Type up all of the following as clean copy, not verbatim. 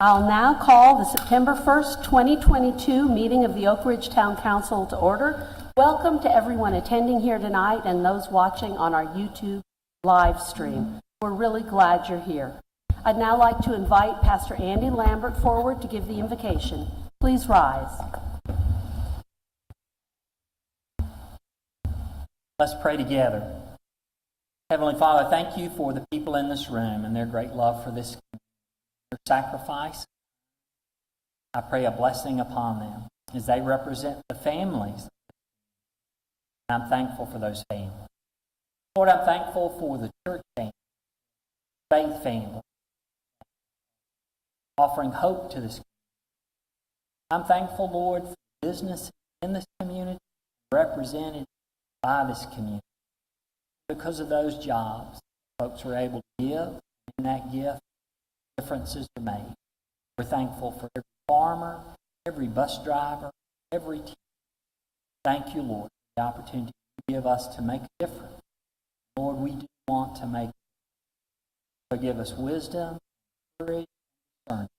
I'll now call the September 1st, 2022 meeting of the Oak Ridge Town Council to order. Welcome to everyone attending here tonight and those watching on our YouTube live stream. We're really glad you're here. I'd now like to invite Pastor Andy Lambert forward to give the invocation. Please rise. Let's pray together. Heavenly Father, thank you for the people in this room and their great love for this their sacrifice. I pray a blessing upon them as they represent the families. I'm thankful for those families. Lord, I'm thankful for the church family, faith family, offering hope to this community. I'm thankful, Lord, for business in this community represented by this community. Because of those jobs, folks are able to give, and in that gift, differences are made. We're thankful for every farmer, every bus driver, every teacher. Thank you, Lord, for the opportunity you give us to make a difference. Lord, we do want to make a difference. So give us wisdom, courage, and discernment.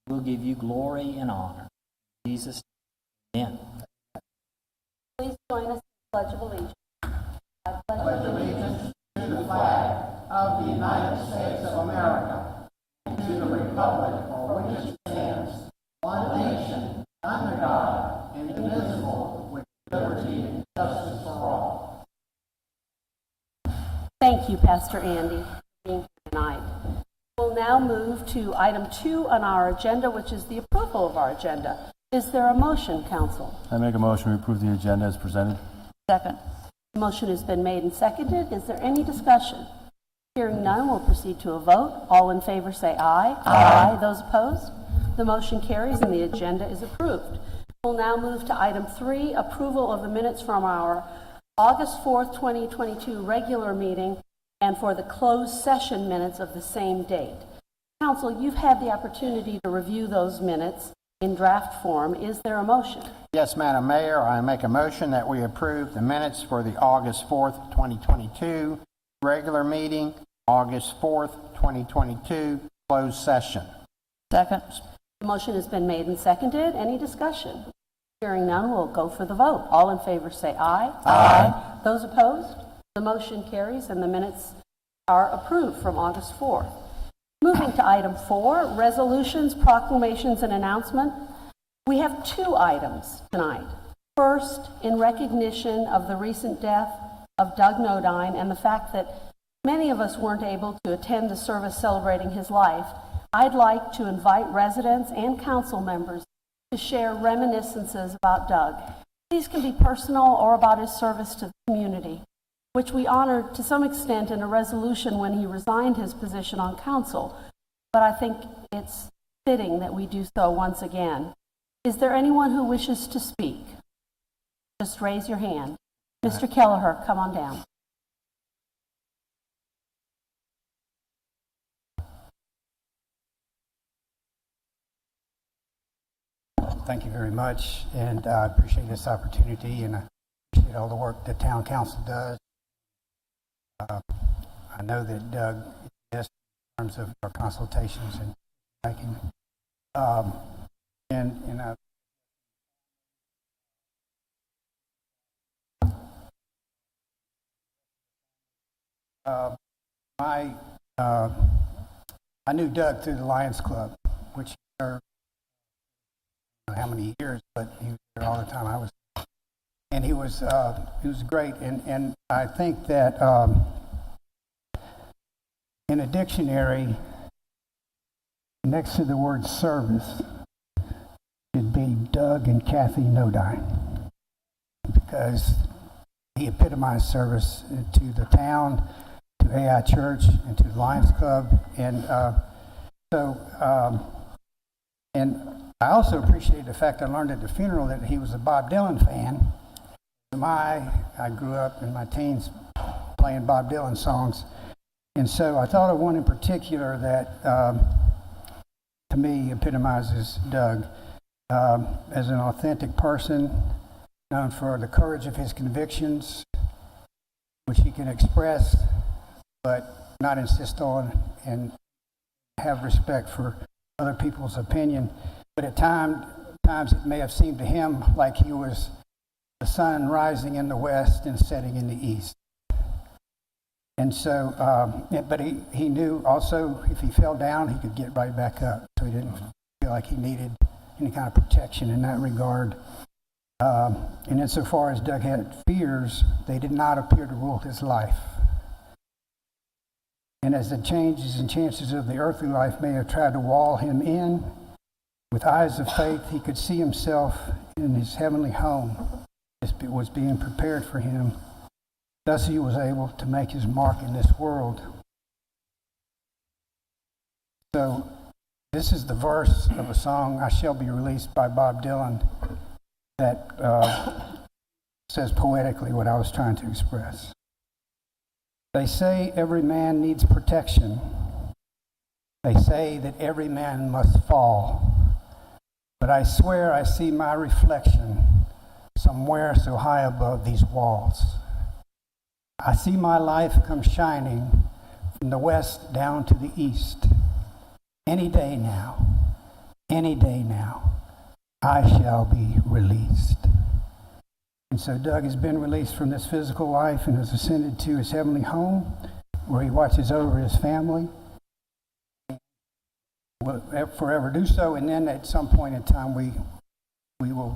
We'll give you glory and honor. In Jesus' name, amen. Please join us in the Pledge of Allegiance. I pledge allegiance to the flag of the United States of America and to the republic for which it stands, one nation, under God, indivisible, with liberty and justice for all. Thank you, Pastor Andy, for being here tonight. We'll now move to item 2 on our agenda, which is the approval of our agenda. Is there a motion, Council? I make a motion to approve the agenda as presented. Second. The motion has been made and seconded. Is there any discussion? Hearing none, we'll proceed to a vote. All in favor say aye. Aye. Those opposed? The motion carries and the agenda is approved. We'll now move to item 3, approval of the minutes from our August 4th, 2022 regular meeting and for the closed session minutes of the same date. Council, you've had the opportunity to review those minutes in draft form. Is there a motion? Yes, Madam Mayor, I make a motion that we approve the minutes for the August 4th, 2022 regular meeting, August 4th, 2022 closed session. Second. The motion has been made and seconded. Any discussion? Hearing none, we'll go for the vote. All in favor say aye. Aye. Those opposed? The motion carries and the minutes are approved from August 4th. Moving to item 4, resolutions, proclamations, and announcement. We have 2 items tonight. First, in recognition of the recent death of Doug Nodine and the fact that many of us weren't able to attend the service celebrating his life, I'd like to invite residents and council members to share reminiscences about Doug. These can be personal or about his service to the community, which we honored to some extent in a resolution when he resigned his position on council. But I think it's fitting that we do so once again. Is there anyone who wishes to speak? Just raise your hand. Mr. Kelleher, come on down. Thank you very much, and I appreciate this opportunity, and I appreciate all the work the town council does. I know that Doug is in terms of our consultations and making, and I knew Doug through the Lions Club, which he served I don't know how many years, but he was there all the time I was there. And he was great, and I think that in a dictionary, next to the word service, should be Doug and Kathy Nodine, because he epitomized service to the town, to AI Church, and to the Lions Club, and I also appreciate the fact I learned at the funeral that he was a Bob Dylan fan. I grew up in my teens playing Bob Dylan songs, and so I thought of one in particular that to me epitomizes Doug as an authentic person, known for the courage of his convictions, which he can express but not insist on, and have respect for other people's opinion, but at times it may have seemed to him like he was the sun rising in the west and setting in the east. And so, but he knew also if he fell down, he could get right back up. So he didn't feel like he needed any kind of protection in that regard. And insofar as Doug had fears, they did not appear to rule his life. And as the changes and chances of the earthly life may have tried to wall him in, with eyes of faith, he could see himself in his heavenly home as it was being prepared for him. Thus he was able to make his mark in this world. So this is the verse of a song, "I Shall Be Released" by Bob Dylan, that says poetically what I was trying to express. They say every man needs protection. They say that every man must fall. But I swear I see my reflection somewhere so high above these walls. I see my life come shining from the west down to the east. Any day now, I shall be released. And so Doug has been released from this physical life and has ascended to his heavenly home, where he watches over his family. Will forever do so, and then at some point in time we will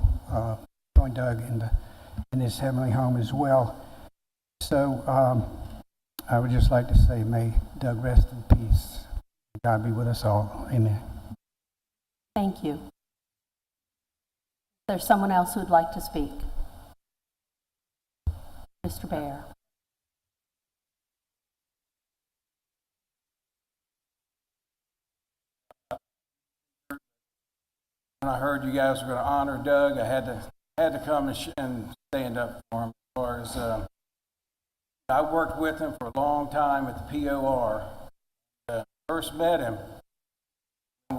join Doug in his heavenly home as well. So I would just like to say, may Doug rest in peace. God be with us all. Amen. Thank you. Is there someone else who would like to speak? Mr. Bear. When I heard you guys were going to honor Doug, I had to come and stand up for him. As far as I worked with him for a long time at the POR. First met him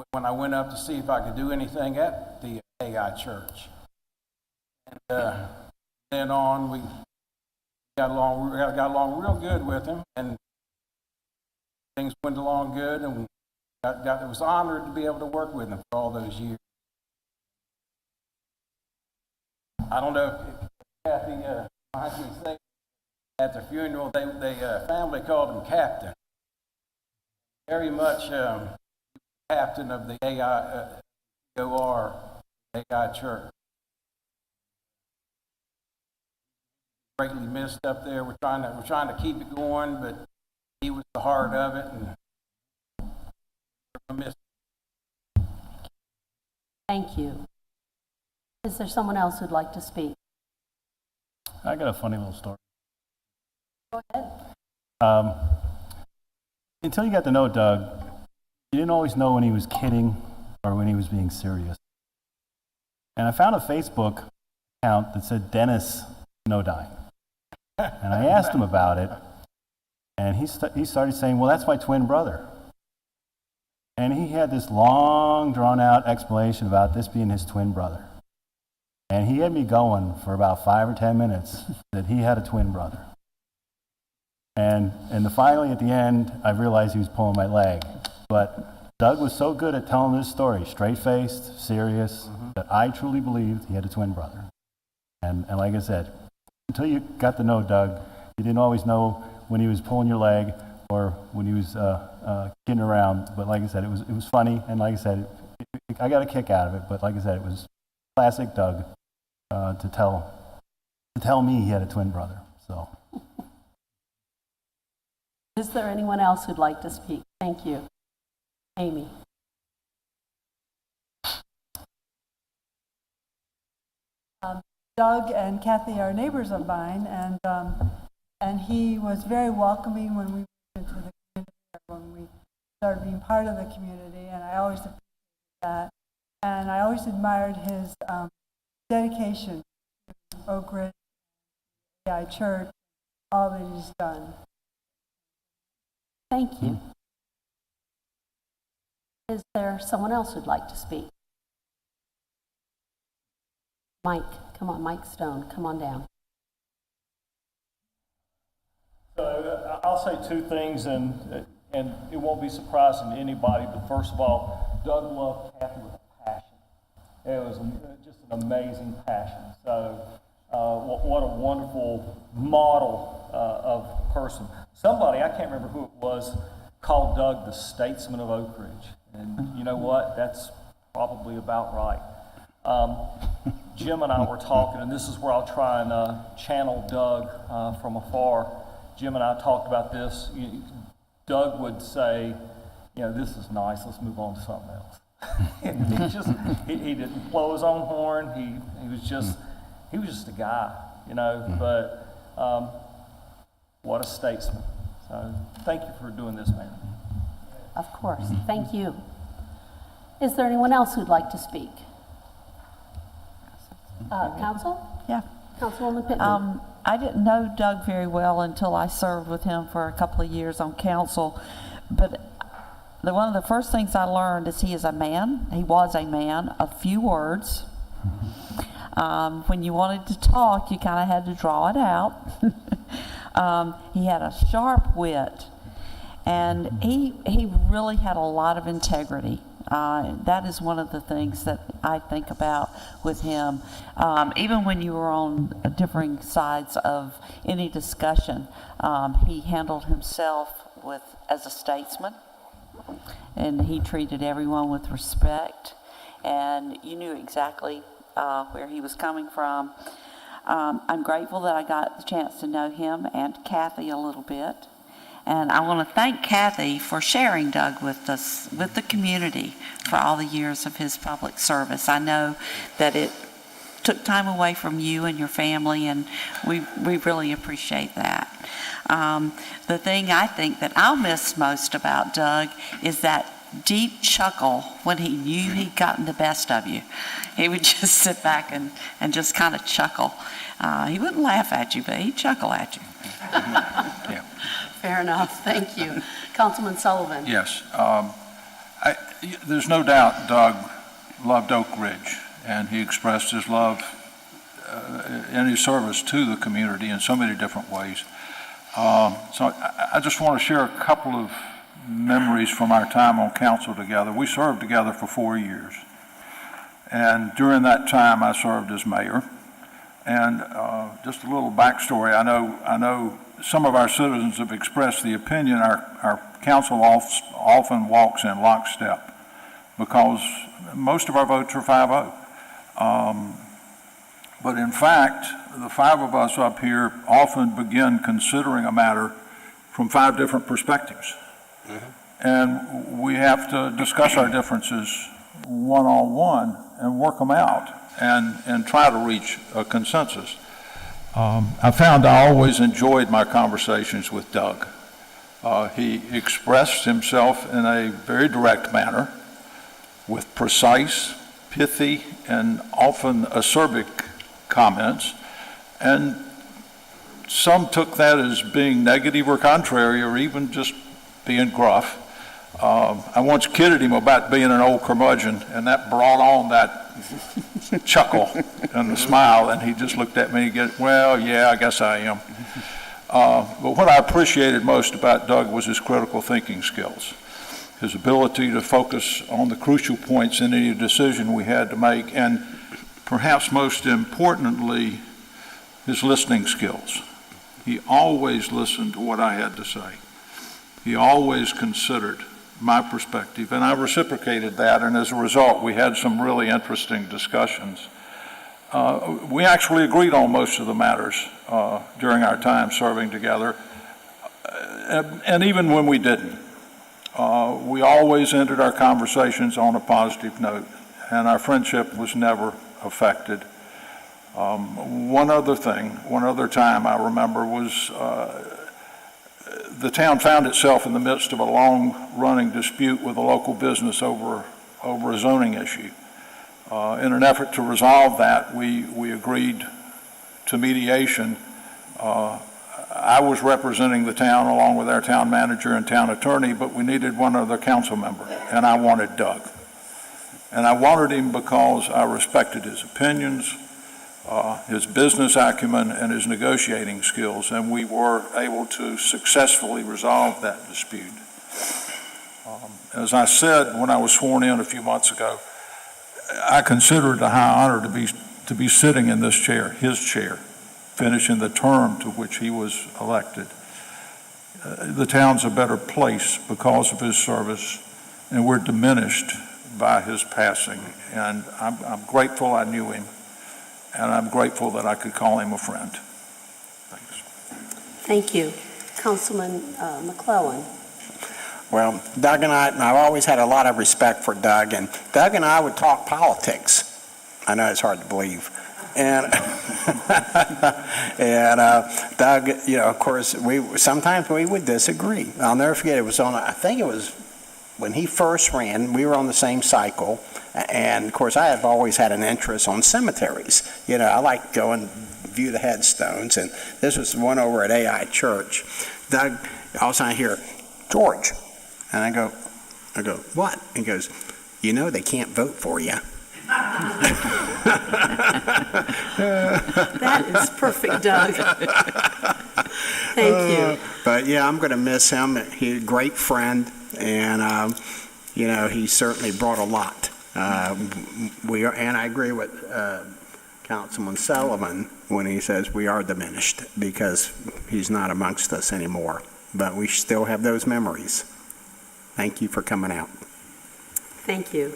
when I went up to see if I could do anything at the AI church. And then on, we got along real good with him, and things went along good, and I was honored to be able to work with him for all those years. I don't know if Kathy minds me saying at the funeral, they family called him Captain. Very much captain of the AI Church. Greatly missed up there. We're trying to keep it going, but he was the heart of it, and we're missed. Thank you. Is there someone else who'd like to speak? I got a funny little story. Go ahead. Until you got to know Doug, you didn't always know when he was kidding or when he was being serious. And I found a Facebook account that said Dennis Nodine. And I asked him about it, and he started saying, well, that's my twin brother. And he had this long, drawn-out explanation about this being his twin brother. And he had me going for about 5 or 10 minutes that he had a twin brother. And finally, at the end, I realized he was pulling my leg. But Doug was so good at telling this story, straight-faced, serious, that I truly believed he had a twin brother. And like I said, until you got to know Doug, you didn't always know when he was pulling your leg or when he was kidding around. But like I said, it was funny, and like I said, I got a kick out of it. But like I said, it was classic Doug to tell me he had a twin brother. So. Is there anyone else who'd like to speak? Thank you. Amy. Doug and Kathy are neighbors of mine, and he was very welcoming when we moved into the community, when we started being part of the community, and I always appreciated that. And I always admired his dedication to Oak Ridge AI Church, all that he's done. Thank you. Is there someone else who'd like to speak? Mike, come on, Mike Stone, come on down. So I'll say two things, and it won't be surprising to anybody, but first of all, Doug loved Kathy with a passion. It was just an amazing passion. So what a wonderful model of person. Somebody, I can't remember who it was, called Doug the statesman of Oak Ridge. And you know what? That's probably about right. Jim and I were talking, and this is where I'll try and channel Doug from afar. Jim and I talked about this. Doug would say, this is nice, let's move on to something else. he didn't blow his own horn. He was just a guy, but what a statesman. So thank you for doing this, man. Of course, thank you. Is there anyone else who'd like to speak? Council? Yeah. Councilwoman Pittman. I didn't know Doug very well until I served with him for a couple of years on council. But one of the first things I learned is he is a man. He was a man of few words. When you wanted to talk, you kind of had to draw it out. He had a sharp wit, and he really had a lot of integrity. That is one of the things that I think about with him. Even when you were on differing sides of any discussion, he handled himself as a statesman, and he treated everyone with respect, and you knew exactly where he was coming from. I'm grateful that I got the chance to know him and Kathy a little bit. And I want to thank Kathy for sharing Doug with us, with the community, for all the years of his public service. I know that it took time away from you and your family, and we really appreciate that. The thing I think that I'll miss most about Doug is that deep chuckle when he knew he'd gotten the best of you. He would just sit back and just kind of chuckle. He wouldn't laugh at you, but he'd chuckle at you. Yeah. Fair enough, thank you. Councilman Sullivan. Yes. There's no doubt Doug loved Oak Ridge, and he expressed his love in his service to the community in so many different ways. So I just want to share a couple of memories from our time on council together. We served together for 4 years, and during that time I served as mayor. And just a little backstory, I know some of our citizens have expressed the opinion our council often walks in lockstep, because most of our votes are 5-0. But in fact, the 5 of us up here often begin considering a matter from 5 different perspectives. Mm-hmm. And we have to discuss our differences one-on-one and work them out and try to reach a consensus. I found I always enjoyed my conversations with Doug. He expressed himself in a very direct manner, with precise, pithy, and often acerbic comments, and some took that as being negative or contrary, or even just being gruff. I once kidded him about being an old curmudgeon, and that brought on that chuckle and the smile, and he just looked at me and said, well, yeah, I guess I am. But what I appreciated most about Doug was his critical thinking skills, his ability to focus on the crucial points in any decision we had to make, and perhaps most importantly, his listening skills. He always listened to what I had to say. He always considered my perspective, and I reciprocated that, and as a result, we had some really interesting discussions. We actually agreed on most of the matters during our time serving together, and even when we didn't, we always ended our conversations on a positive note, and our friendship was never affected. One other time I remember was the town found itself in the midst of a long-running dispute with a local business over a zoning issue. In an effort to resolve that, we agreed to mediation. I was representing the town along with our town manager and town attorney, but we needed one other council member, and I wanted Doug. And I wanted him because I respected his opinions, his business acumen, and his negotiating skills, and we were able to successfully resolve that dispute. As I said when I was sworn in a few months ago, I consider it a high honor to be sitting in this chair, his chair, finishing the term to which he was elected. The town's a better place because of his service, and we're diminished by his passing. And I'm grateful I knew him, and I'm grateful that I could call him a friend. Thanks. Thank you. Councilman McClellan. Well, Doug and I've always had a lot of respect for Doug, and Doug and I would talk politics. I know it's hard to believe. And, Doug, of course, sometimes we would disagree. I'll never forget, I think it was when he first ran, we were on the same cycle, and of course I have always had an interest on cemeteries. I like to go and view the headstones, and this was the one over at AI Church. Doug, all of a sudden I hear, George, and I go, what? And he goes, they can't vote for you. That is perfect, Doug. Thank you. But yeah, I'm going to miss him. He's a great friend, and he certainly brought a lot. And I agree with Councilman Sullivan when he says we are diminished because he's not amongst us anymore. But we still have those memories. Thank you for coming out. Thank you.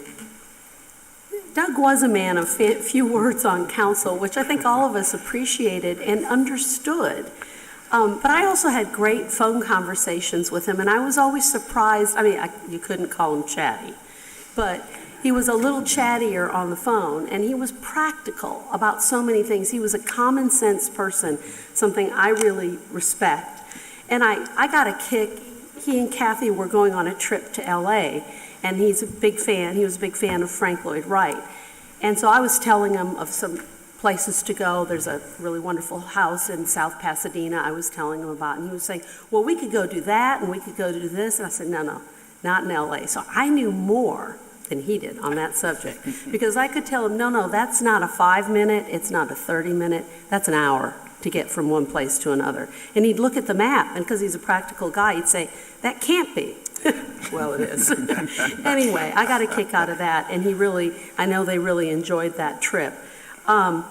Doug was a man of few words on council, which I think all of us appreciated and understood. But I also had great phone conversations with him, and I was always surprised. You couldn't call him chatty, but he was a little chattier on the phone, and he was practical about so many things. He was a common sense person, something I really respect. And I got a kick. He and Kathy were going on a trip to LA, and he was a big fan of Frank Lloyd Wright. And so I was telling him of some places to go. There's a really wonderful house in South Pasadena I was telling him about, and he was saying, well, we could go do that, and we could go do this. And I said, no, not in LA. So I knew more than he did on that subject, because I could tell him, no, that's not a 5-minute, it's not a 30-minute, that's an hour to get from one place to another. And he'd look at the map, and because he's a practical guy, he'd say, that can't be. Well, it is. Anyway, I got a kick out of that, and I know they really enjoyed that trip. And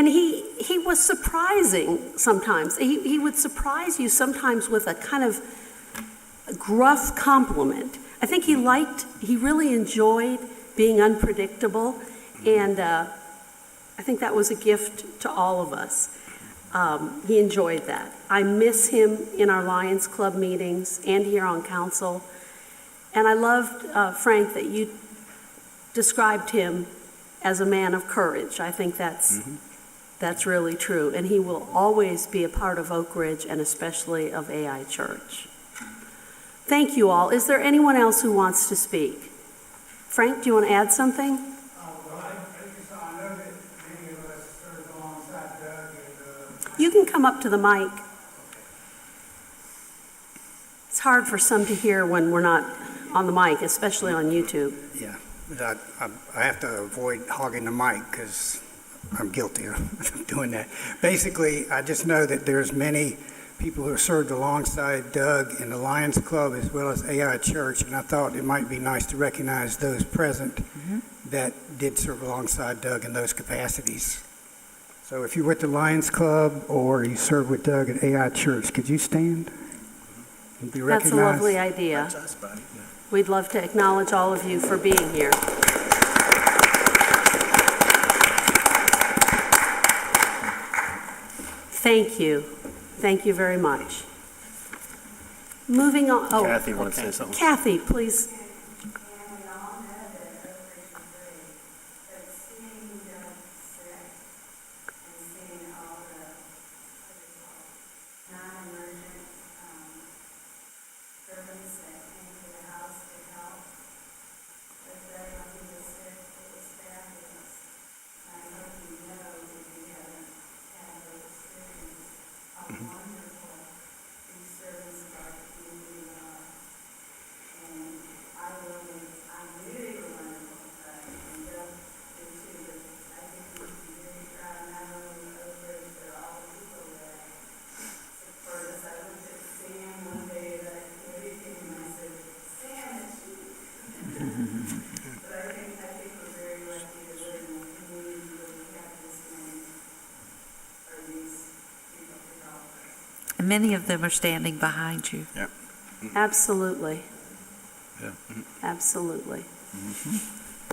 he was surprising sometimes. He would surprise you sometimes with a kind of gruff compliment. I think he really enjoyed being unpredictable, and I think that was a gift to all of us. He enjoyed that. I miss him in our Lions Club meetings and here on council. And I loved, Frank, that you described him as a man of courage. I think that's really true. And he will always be a part of Oak Ridge and especially of AI Church. Thank you all. Is there anyone else who wants to speak? Frank, do you want to add something? I know that many of us served alongside Doug. You can come up to the mic. It's hard for some to hear when we're not on the mic, especially on YouTube. Yeah, I have to avoid hogging the mic because I'm guilty of doing that. Basically, I just know that there's many people who served alongside Doug in the Lions Club as well as AI Church, and I thought it might be nice to recognize those present that did serve alongside Doug in those capacities. So if you're with the Lions Club or you serve with Doug at AI Church, could you stand and be recognized? That's a lovely idea. That's us, buddy. Yeah. We'd love to acknowledge all of you for being here. Thank you. Thank you very much. Moving on. Oh, Kathy wants to say something. Kathy, please. And many of them are standing behind you. Absolutely. Yeah. Absolutely.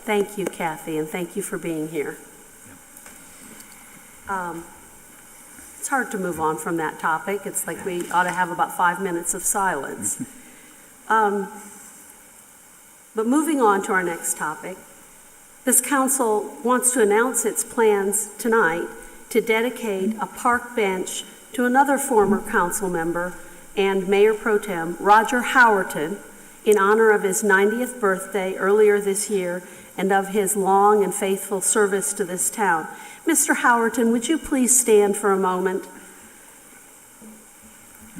Thank you, Kathy, and thank you for being here. It's hard to move on from that topic. It's like we ought to have about 5 minutes of silence. But moving on to our next topic, this council wants to announce its plans tonight to dedicate a park bench to another former council member and Mayor Pro Tem, Roger Howerton, in honor of his 90th birthday earlier this year and of his long and faithful service to this town. Mr. Howerton, would you please stand for a moment?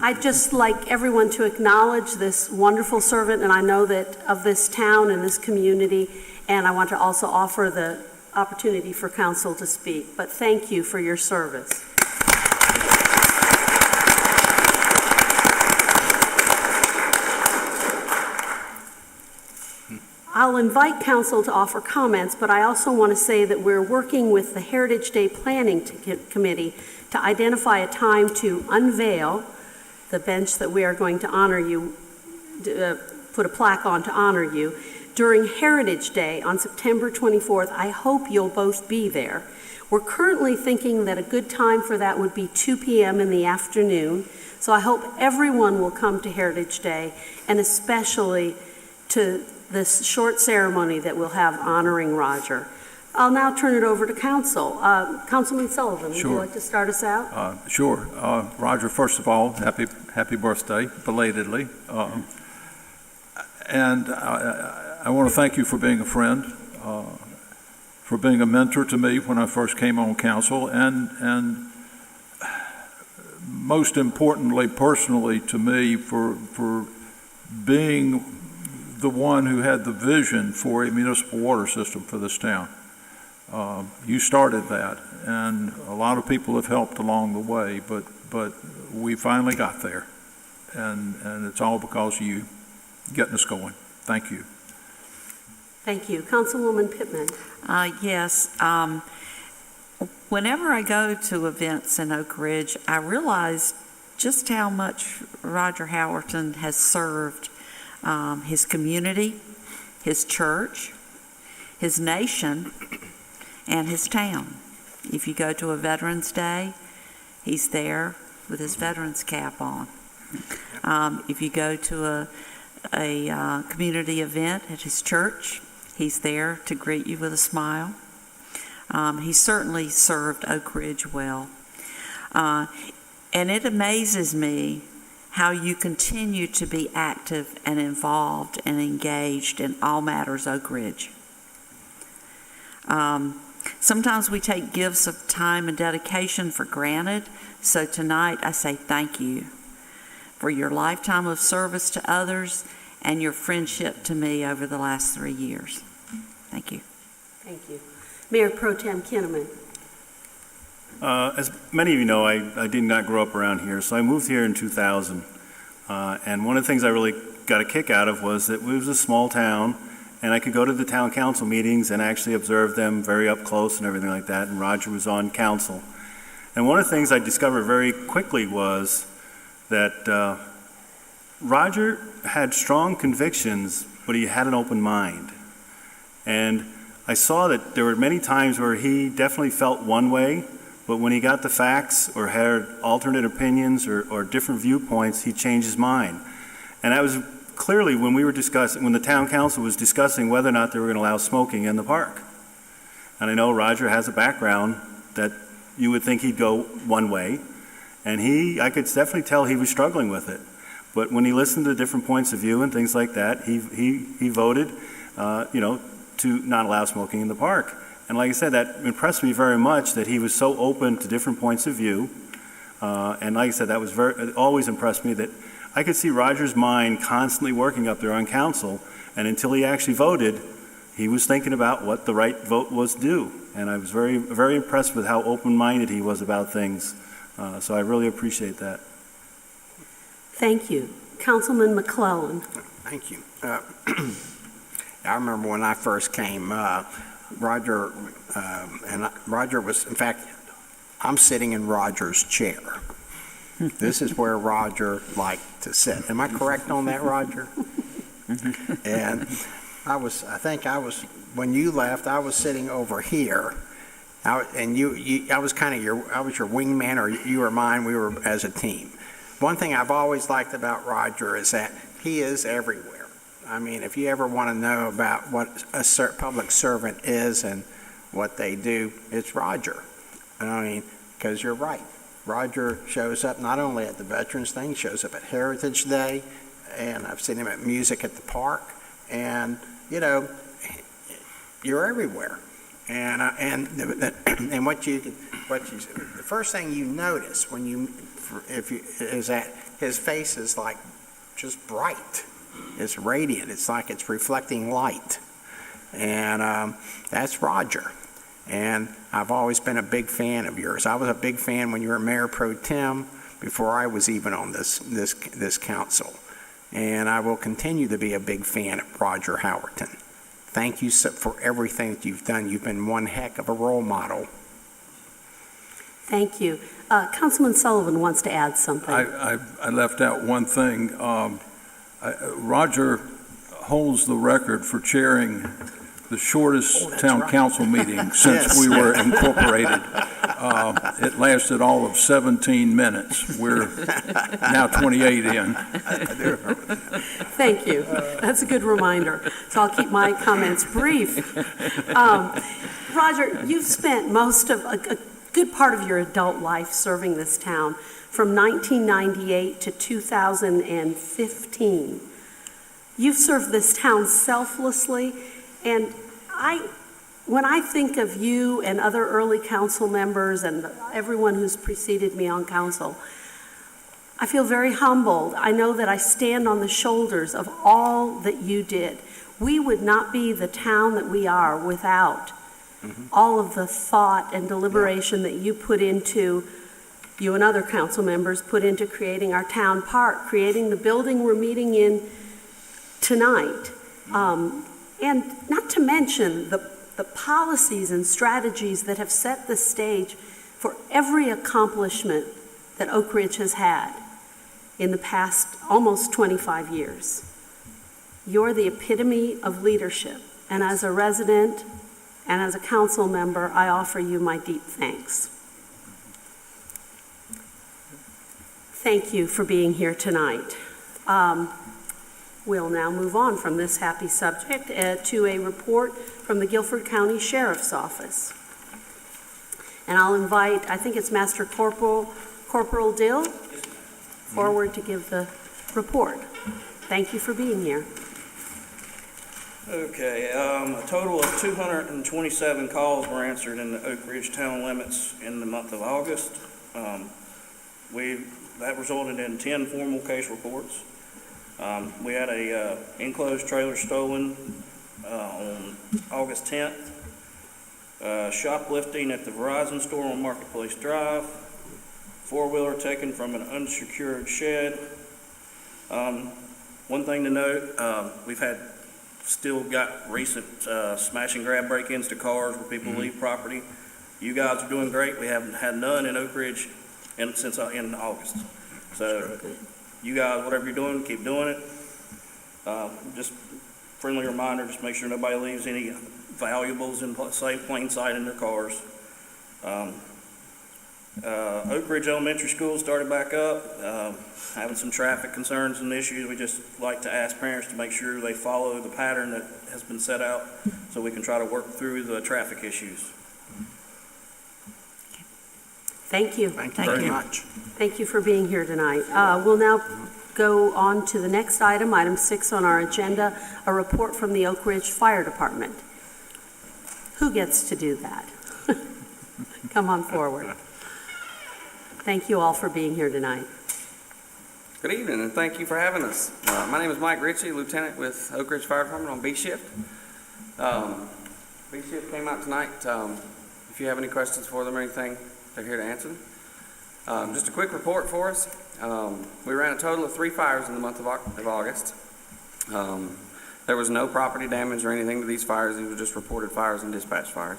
I'd just like everyone to acknowledge this wonderful servant, and I know that of this town and this community, and I want to also offer the opportunity for council to speak. But thank you for your service. I'll invite council to offer comments, but I also want to say that we're working with the Heritage Day Planning Committee to identify a time to unveil the bench that we are going to honor you, put a plaque on to honor you, during Heritage Day on September 24th. I hope you'll both be there. We're currently thinking that a good time for that would be 2 p.m. in the afternoon, so I hope everyone will come to Heritage Day, and especially to this short ceremony that we'll have honoring Roger. I'll now turn it over to council. Councilman Sullivan, would you like to start us out? Sure. Roger, first of all, happy birthday, belatedly. And I want to thank you for being a friend, for being a mentor to me when I first came on council, and most importantly, personally to me, for being the one who had the vision for a municipal water system for this town. You started that, and a lot of people have helped along the way, but we finally got there, and it's all because of you getting us going. Thank you. Thank you. Councilwoman Pittman. Yes. Whenever I go to events in Oak Ridge, I realize just how much Roger Howerton has served his community, his church, his nation, and his town. If you go to a Veterans Day, he's there with his veterans cap on. If you go to a community event at his church, he's there to greet you with a smile. He certainly served Oak Ridge well. And it amazes me how you continue to be active and involved and engaged in all matters Oak Ridge. Sometimes we take gifts of time and dedication for granted, so tonight I say thank you for your lifetime of service to others and your friendship to me over the last 3 years. Thank you. Thank you. Mayor Pro Tem Kinnaman. As many of you know, I did not grow up around here, so I moved here in 2000. And one of the things I really got a kick out of was that it was a small town, and I could go to the town council meetings and actually observe them very up close and everything like that, and Roger was on council. And one of the things I discovered very quickly was that Roger had strong convictions, but he had an open mind. And I saw that there were many times where he definitely felt one way, but when he got the facts or had alternate opinions or different viewpoints, he changed his mind. And that was clearly when we were discussing, when the town council was discussing whether or not they were going to allow smoking in the park. And I know Roger has a background that you would think he'd go one way, and I could definitely tell he was struggling with it. But when he listened to different points of view and things like that, he voted, to not allow smoking in the park. And like I said, that impressed me very much that he was so open to different points of view. And like I said, that was it always impressed me that I could see Roger's mind constantly working up there on council, and until he actually voted, he was thinking about what the right vote was due. And I was very, very impressed with how open-minded he was about things. So I really appreciate that. Thank you. Councilman McClellan. Thank you. I remember when I first came, Roger was, in fact, I'm sitting in Roger's chair. This is where Roger liked to sit. Am I correct on that, Roger? And I think I was, when you left, I was sitting over here. I was kind of I was your wingman, or you were mine. We were as a team. One thing I've always liked about Roger is that he is everywhere. I mean, if you ever want to know about what a public servant is and what they do, it's Roger. I mean, because you're right. Roger shows up not only at the Veterans thing, shows up at Heritage Day, and I've seen him at music at the park, and, you know, you're everywhere. And the first thing you notice is that his face is like just bright. It's radiant. It's like it's reflecting light. And that's Roger. And I've always been a big fan of yours. I was a big fan when you were Mayor Pro Tem, before I was even on this council. And I will continue to be a big fan of Roger Howerton. Thank you for everything that you've done. You've been one heck of a role model. Thank you. Councilman Sullivan wants to add something. I left out one thing. Roger holds the record for chairing the shortest town council meeting since we were incorporated. It lasted all of 17 minutes. We're now 28 in. Thank you. That's a good reminder. So I'll keep my comments brief. Roger, you've spent most of a good part of your adult life serving this town from 1998 to 2015. You've served this town selflessly, and when I think of you and other early council members and everyone who's preceded me on council, I feel very humbled. I know that I stand on the shoulders of all that you did. We would not be the town that we are without all of the thought and deliberation that you put into, you and other council members put into creating our town park, creating the building we're meeting in tonight. And not to mention the policies and strategies that have set the stage for every accomplishment that Oak Ridge has had in the past almost 25 years. You're the epitome of leadership, and as a resident and as a council member, I offer you my deep thanks. Thank you for being here tonight. We'll now move on from this happy subject to a report from the Guilford County Sheriff's Office. And I'll invite, I think it's Master Corporal Dill, forward to give the report. Thank you for being here. Okay, a total of 227 calls were answered in the Oak Ridge town limits in the month of August. That resulted in 10 formal case reports. We had a enclosed trailer stolen on August 10th, shoplifting at the Verizon store on Marketplace Drive, four-wheeler taken from an unsecured shed. One thing to note, we've still got recent smash and grab break-ins to cars where people leave property. You guys are doing great. We haven't had none in Oak Ridge since in August. So you guys, whatever you're doing, keep doing it. Just friendly reminder, just make sure nobody leaves any valuables in plain sight in their cars. Oak Ridge Elementary School started back up, having some traffic concerns and issues. We just like to ask parents to make sure they follow the pattern that has been set out so we can try to work through the traffic issues. Thank you. Thank you very much. Thank you for being here tonight. We'll now go on to the next item, item 6 on our agenda, a report from the Oak Ridge Fire Department. Who gets to do that? Come on forward. Thank you all for being here tonight. Good evening, and thank you for having us. My name is Mike Ritchie, Lieutenant with Oak Ridge Fire Department on B Shift. B Shift came out tonight. If you have any questions for them or anything, they're here to answer them. Just a quick report for us. We ran a total of 3 fires in the month of August. There was no property damage or anything to these fires. These were just reported fires and dispatch fires.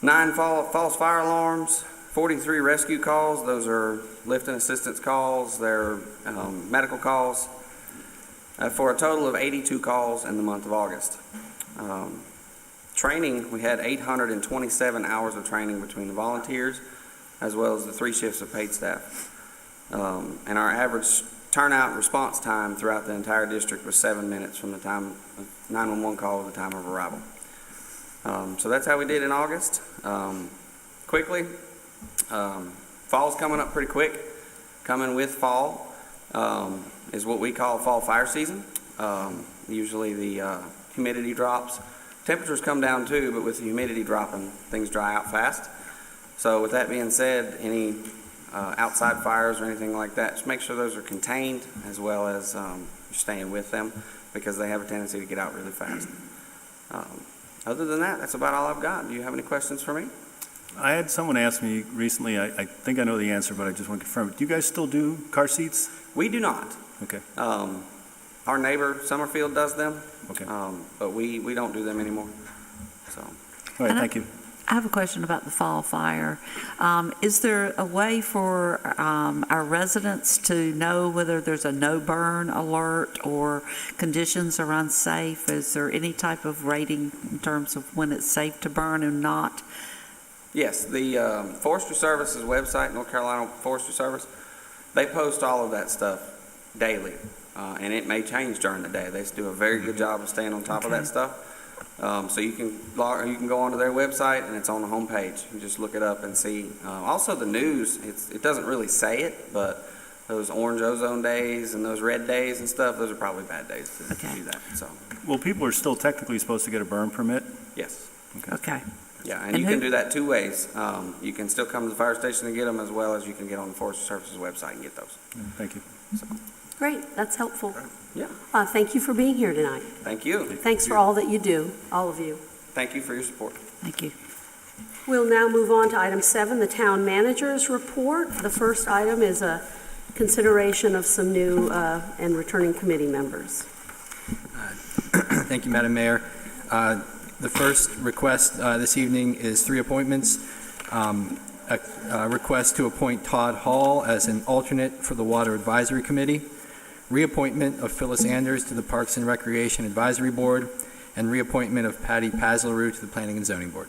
9 false fire alarms, 43 rescue calls. Those are lift and assistance calls. They're medical calls. For a total of 82 calls in the month of August. Training, we had 827 hours of training between the volunteers as well as the 3 shifts of paid staff. And our average turnout response time throughout the entire district was 7 minutes from the time of 911 call to the time of arrival. So that's how we did in August. Quickly, fall's coming up pretty quick. Coming with fall is what we call fall fire season. Usually the humidity drops. Temperatures come down too, but with the humidity dropping, things dry out fast. So with that being said, any outside fires or anything like that, just make sure those are contained as well as you're staying with them because they have a tendency to get out really fast. Other than that, that's about all I've got. Do you have any questions for me? I had someone ask me recently, I think I know the answer, but I just want to confirm. Do you guys still do car seats? We do not. Okay. Our neighbor, Summerfield, does them. Okay. But we don't do them anymore. So. All right, thank you. I have a question about the fall fire. Is there a way for our residents to know whether there's a no burn alert or conditions are unsafe? Is there any type of rating in terms of when it's safe to burn and not? Yes, the Forestry Service's website, North Carolina Forestry Service, they post all of that stuff daily. And it may change during the day. They do a very good job of staying on top of that stuff. So you can go onto their website and it's on the home page. You just look it up and see. Also the news, it doesn't really say it, but those orange ozone days and those red days and stuff, those are probably bad days to do that. So. Well, people are still technically supposed to get a burn permit? Yes. Okay. Yeah, and you can do that 2 ways. You can still come to the fire station and get them as well as you can get on the Forest Service's website and get those. Thank you. So. Great, that's helpful. Yeah. Thank you for being here tonight. Thank you. Thanks for all that you do, all of you. Thank you for your support. Thank you. We'll now move on to item 7, the town manager's report. The first item is a consideration of some new and returning committee members. Thank you, Madam Mayor. The first request this evening is 3 appointments. A request to appoint Todd Hall as an alternate for the Water Advisory Committee, reappointment of Phyllis Anders to the Parks and Recreation Advisory Board, and reappointment of Patty Pasleroux to the Planning and Zoning Board.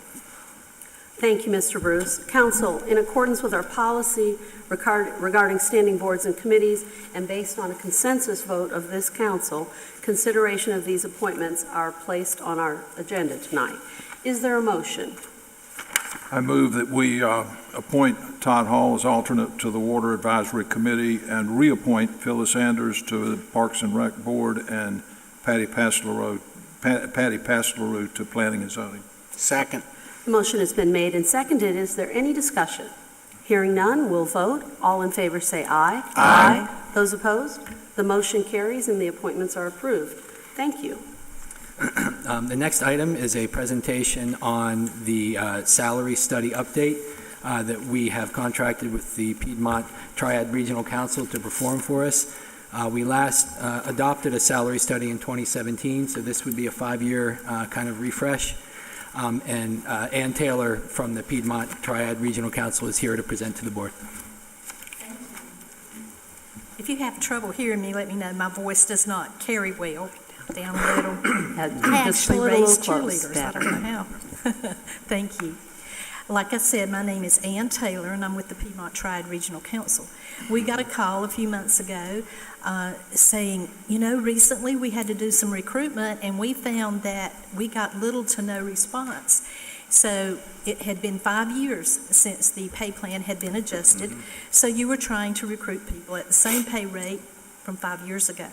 Thank you, Mr. Bruce. Council, in accordance with our policy regarding standing boards and committees, and based on a consensus vote of this council, consideration of these appointments are placed on our agenda tonight. Is there a motion? I move that we appoint Todd Hall as alternate to the Water Advisory Committee and reappoint Phyllis Anders to the Parks and Rec Board and Patty Pasleroux to Planning and Zoning. Second. The motion has been made and seconded. Is there any discussion? Hearing none, we'll vote. All in favor say aye. Aye. Those opposed? The motion carries and the appointments are approved. Thank you. The next item is a presentation on the salary study update that we have contracted with the Piedmont Triad Regional Council to perform for us. We last adopted a salary study in 2017, so this would be a 5-year kind of refresh. And Ann Taylor from the Piedmont Triad Regional Council is here to present to the board. If you have trouble hearing me, let me know. My voice does not carry well. Down a little. I actually raised cheerleaders. I don't know how. Thank you. Like I said, my name is Ann Taylor, and I'm with the Piedmont Triad Regional Council. We got a call a few months ago saying, recently we had to do some recruitment, and we found that we got little to no response. So it had been 5 years since the pay plan had been adjusted. So you were trying to recruit people at the same pay rate from 5 years ago.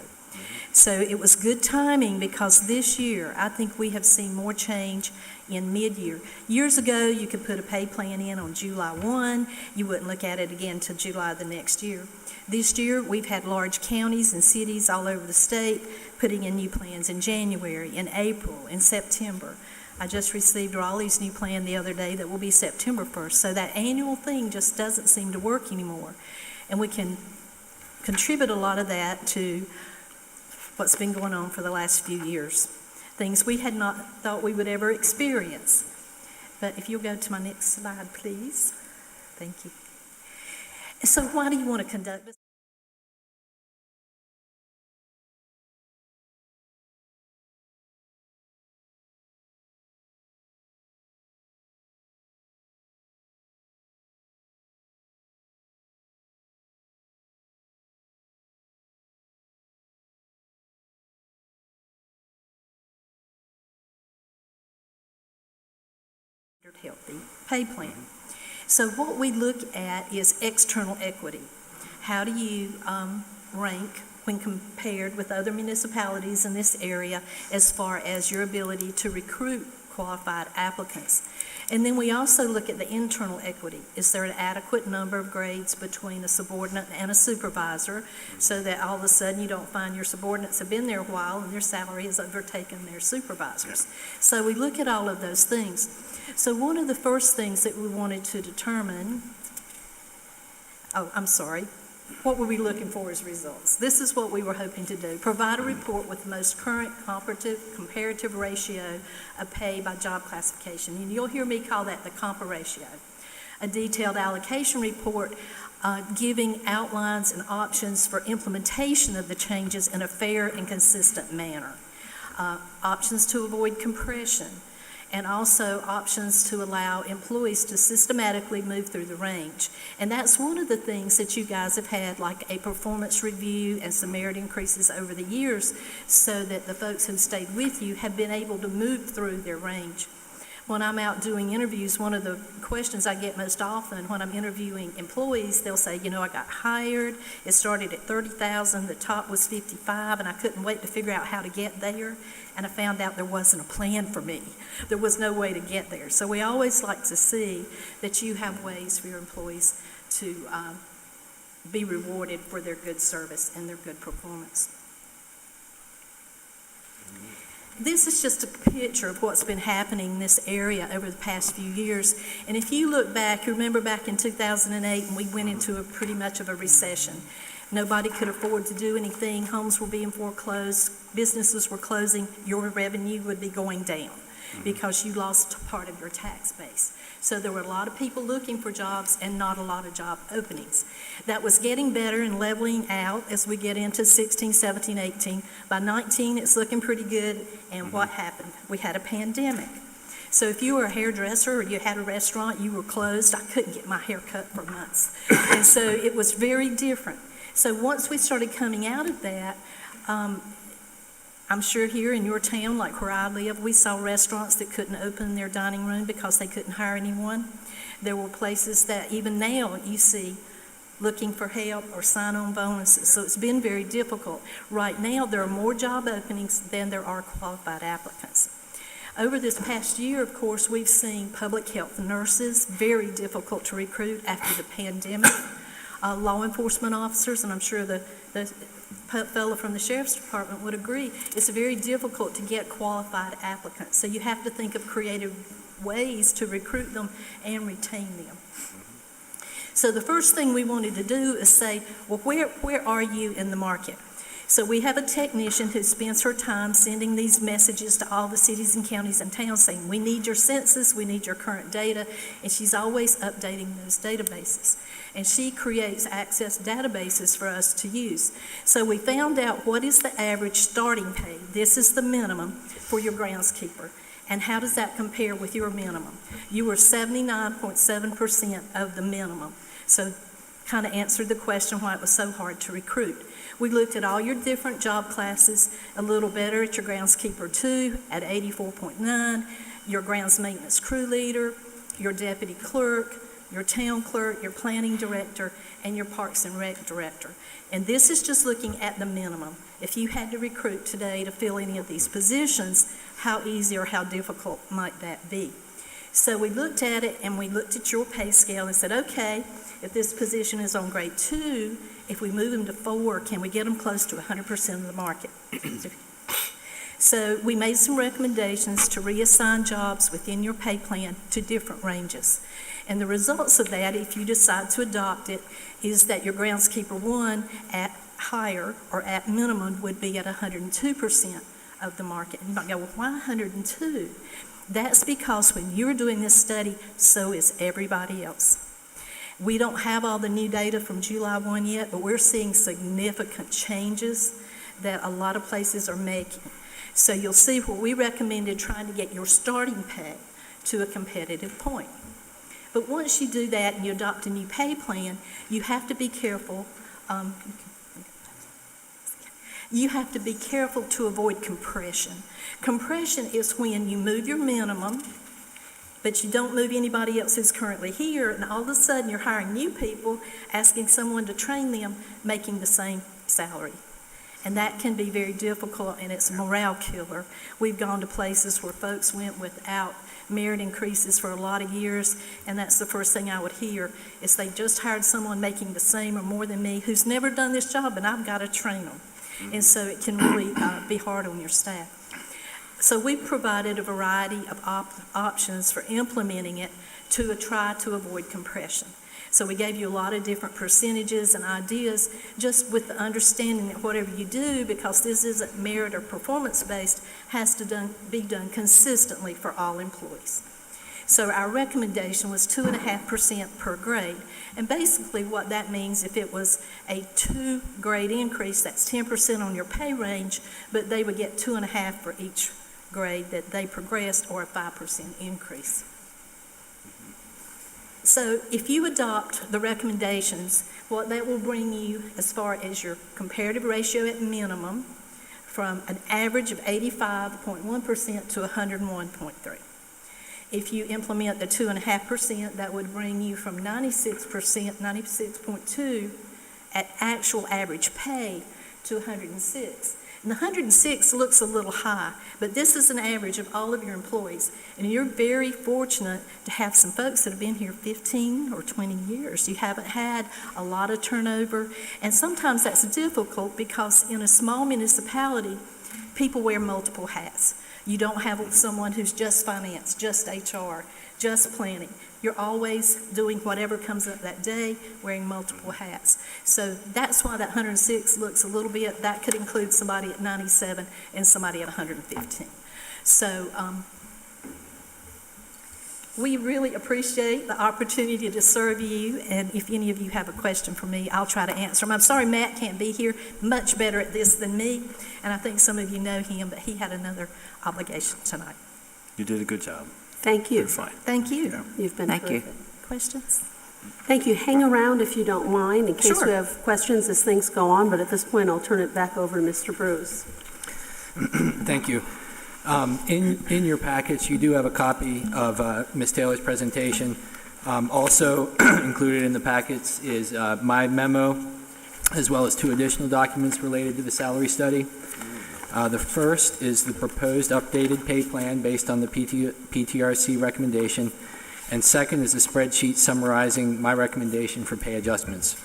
So it was good timing because this year, I think we have seen more change in mid-year. Years ago, you could put a pay plan in on July 1. You wouldn't look at it again until July the next year. This year, we've had large counties and cities all over the state putting in new plans in January, in April, in September. I just received all these new plans the other day that will be September 1st. So that annual thing just doesn't seem to work anymore. And we can contribute a lot of that to what's been going on for the last few years. Things we had not thought we would ever experience. But if you'll go to my next slide, please. Thank you. So why do you want to conduct this? Healthy pay plan. So what we look at is external equity. How do you rank when compared with other municipalities in this area as far as your ability to recruit qualified applicants? And then we also look at the internal equity. Is there an adequate number of grades between a subordinate and a supervisor so that all of a sudden you don't find your subordinates have been there a while and their salary has overtaken their supervisors? So we look at all of those things. So one of the first things that we wanted to determine, what were we looking for as results? This is what we were hoping to do. Provide a report with the most current comparative ratio of pay by job classification. And you'll hear me call that the compa ratio. A detailed allocation report giving outlines and options for implementation of the changes in a fair and consistent manner. Options to avoid compression, and also options to allow employees to systematically move through the range. And that's one of the things that you guys have had, like a performance review and some merit increases over the years, so that the folks who stayed with you have been able to move through their range. When I'm out doing interviews, one of the questions I get most often when I'm interviewing employees, they'll say, you know, I got hired, it started at $30,000, the top was $55,000, and I couldn't wait to figure out how to get there, and I found out there wasn't a plan for me. There was no way to get there. So we always like to see that you have ways for your employees to be rewarded for their good service and their good performance. This is just a picture of what's been happening in this area over the past few years. And if you look back, you remember back in 2008 when we went into a pretty much of a recession. Nobody could afford to do anything. Homes were being foreclosed. Businesses were closing. Your revenue would be going down because you lost part of your tax base. So there were a lot of people looking for jobs and not a lot of job openings. That was getting better and leveling out as we get into 16, 17, 18. By 19, it's looking pretty good. And what happened? We had a pandemic. So if you were a hairdresser or you had a restaurant, you were closed. I couldn't get my hair cut for months. And so it was very different. So once we started coming out of that, I'm sure here in your town, like where I live, we saw restaurants that couldn't open their dining room because they couldn't hire anyone. There were places that even now you see looking for help or sign-on bonuses. So it's been very difficult. Right now, there are more job openings than there are qualified applicants. Over this past year, of course, we've seen public health nurses, very difficult to recruit after the pandemic. Law enforcement officers, and I'm sure the fellow from the Sheriff's Department would agree, it's very difficult to get qualified applicants. So you have to think of creative ways to recruit them and retain them. So the first thing we wanted to do is say, well, where are you in the market? So we have a technician who spends her time sending these messages to all the cities and counties and towns saying, we need your census, we need your current data, and she's always updating those databases. And she creates access databases for us to use. So we found out what is the average starting pay. This is the minimum for your groundskeeper. And how does that compare with your minimum? You were 79.7% of the minimum. So kind of answered the question why it was so hard to recruit. We looked at all your different job classes, a little better at your groundskeeper 2 at 84.9, your grounds maintenance crew leader, your deputy clerk, your town clerk, your planning director, and your parks and rec director. And this is just looking at the minimum. If you had to recruit today to fill any of these positions, how easy or how difficult might that be? So we looked at it and we looked at your pay scale and said, okay, if this position is on grade 2, if we move them to 4, can we get them close to 100% of the market? So we made some recommendations to reassign jobs within your pay plan to different ranges. And the results of that, if you decide to adopt it, is that your groundskeeper 1 at higher or at minimum would be at 102% of the market. And you might go, well, why 102? That's because when you're doing this study, so is everybody else. We don't have all the new data from July 1 yet, but we're seeing significant changes that a lot of places are making. So you'll see where we recommended trying to get your starting pay to a competitive point. But once you do that and you adopt a new pay plan, you have to be careful. You have to be careful to avoid compression. Compression is when you move your minimum, but you don't move anybody else who's currently here, and all of a sudden you're hiring new people, asking someone to train them, making the same salary. And that can be very difficult, and it's a morale killer. We've gone to places where folks went without merit increases for a lot of years, and that's the first thing I would hear, is they just hired someone making the same or more than me who's never done this job, and I've got to train them. And so it can really be hard on your staff. So we've provided a variety of options for implementing it to try to avoid compression. So we gave you a lot of different percentages and ideas, just with the understanding that whatever you do, because this isn't merit or performance-based, has to be done consistently for all employees. So our recommendation was 2.5% per grade. And basically what that means, if it was a 2-grade increase, that's 10% on your pay range, but they would get 2.5 for each grade that they progressed, or a 5% increase. So if you adopt the recommendations, what that will bring you as far as your comparative ratio at minimum, from an average of 85.1% to 101.3%. If you implement the 2.5%, that would bring you from 96%, 96.2% at actual average pay to 106. And the 106 looks a little high, but this is an average of all of your employees. And you're very fortunate to have some folks that have been here 15 or 20 years. You haven't had a lot of turnover, and sometimes that's difficult because in a small municipality, people wear multiple hats. You don't have someone who's just finance, just HR, just planning. You're always doing whatever comes up that day, wearing multiple hats. So that's why that 106 looks a little bit, that could include somebody at 97 and somebody at 115. So we really appreciate the opportunity to serve you, and if any of you have a question for me, I'll try to answer them. I'm sorry Matt can't be here, much better at this than me, and I think some of you know him, but he had another obligation tonight. You did a good job. Thank you. You're fine. Thank you. Yeah. You've been Thank you. terrific. Questions? Thank you. Hang around if you don't mind, in case Sure. we have questions as things go on, but at this point, I'll turn it back over to Mr. Bruce. Thank you. In your package, you do have a copy of Ms. Taylor's presentation. Also included in the packets is my memo, as well as 2 additional documents related to the salary study. The first is the proposed updated pay plan based on the PTRC recommendation, and second is a spreadsheet summarizing my recommendation for pay adjustments.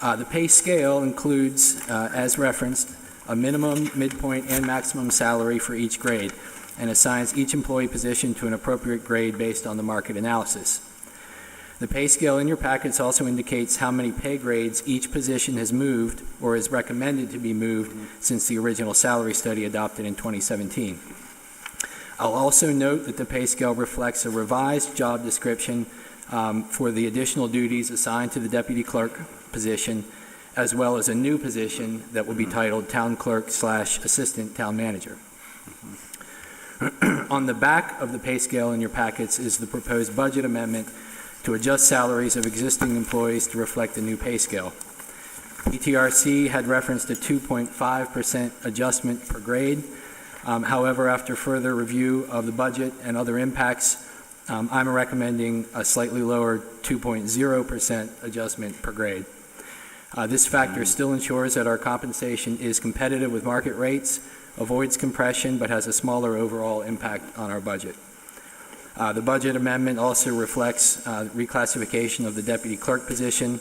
The pay scale includes, as referenced, a minimum, midpoint, and maximum salary for each grade, and assigns each employee position to an appropriate grade based on the market analysis. The pay scale in your packets also indicates how many pay grades each position has moved or is recommended to be moved since the original salary study adopted in 2017. I'll also note that the pay scale reflects a revised job description for the additional duties assigned to the deputy clerk position, as well as a new position that will be titled Town Clerk / Assistant Town Manager. On the back of the pay scale in your packets is the proposed budget amendment to adjust salaries of existing employees to reflect the new pay scale. PTRC had referenced a 2.5% adjustment per grade. However, after further review of the budget and other impacts, I'm recommending a slightly lower 2.0% adjustment per grade. This factor still ensures that our compensation is competitive with market rates, avoids compression, but has a smaller overall impact on our budget. The budget amendment also reflects reclassification of the deputy clerk position,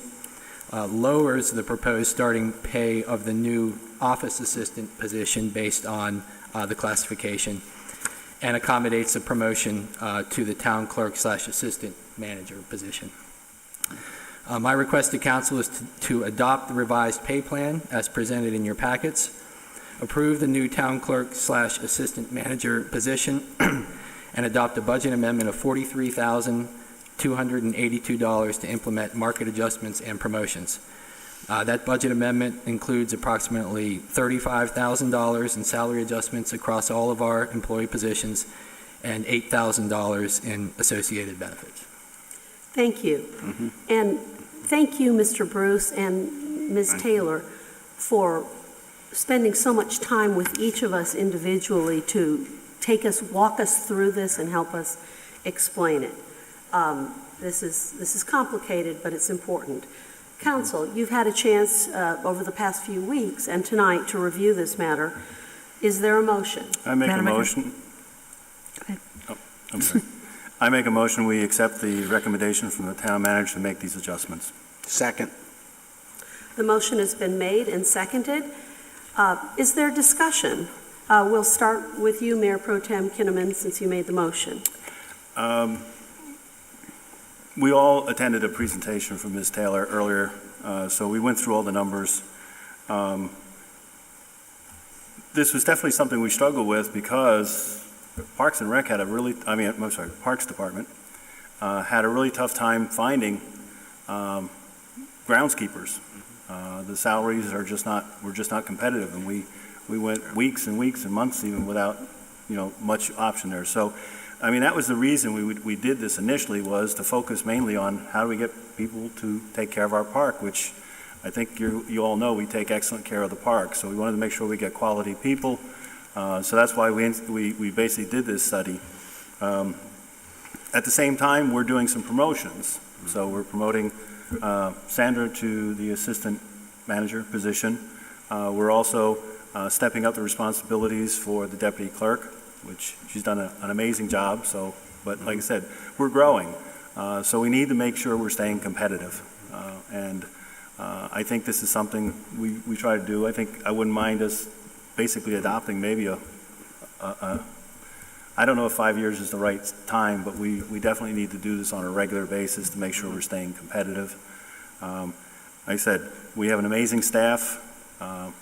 lowers the proposed starting pay of the new office assistant position based on the classification, and accommodates a promotion to the town clerk / assistant manager position. My request to council is to adopt the revised pay plan as presented in your packets, approve the new town clerk / assistant manager position, and adopt a budget amendment of $43,000 $282 to implement market adjustments and promotions. That budget amendment includes approximately $35,000 in salary adjustments across all of our employee positions and $8,000 in associated benefits. Thank you. And thank you, Mr. Bruce and Ms. Taylor, for spending so much time with each of us individually to walk us through this and help us explain it. This is complicated, but it's important. Council, you've had a chance over the past few weeks and tonight to review this matter. Is there a motion? I make a motion. Oh, I'm sorry. I make a motion we accept the recommendation from the town manager to make these adjustments. Second. The motion has been made and seconded. Is there discussion? We'll start with you, Mayor Pro Tem Kinnaman, since you made the motion. We all attended a presentation from Ms. Taylor earlier, so we went through all the numbers. This was definitely something we struggled with because Parks and Rec had Parks Department had a really tough time finding groundskeepers. The salaries were just not competitive, and we went weeks and weeks and months even without, much option there. So, that was the reason we did this initially, was to focus mainly on how do we get people to take care of our park, which I think you all know we take excellent care of the park. So we wanted to make sure we get quality people. So that's why we basically did this study. At the same time, we're doing some promotions. So we're promoting Sandra to the assistant manager position. We're also stepping up the responsibilities for the deputy clerk, which she's done an amazing job. But like I said, we're growing. So we need to make sure we're staying competitive. And I think this is something we try to do. I think I wouldn't mind us basically adopting maybe I don't know if 5 years is the right time, but we definitely need to do this on a regular basis to make sure we're staying competitive. Like I said, we have an amazing staff, and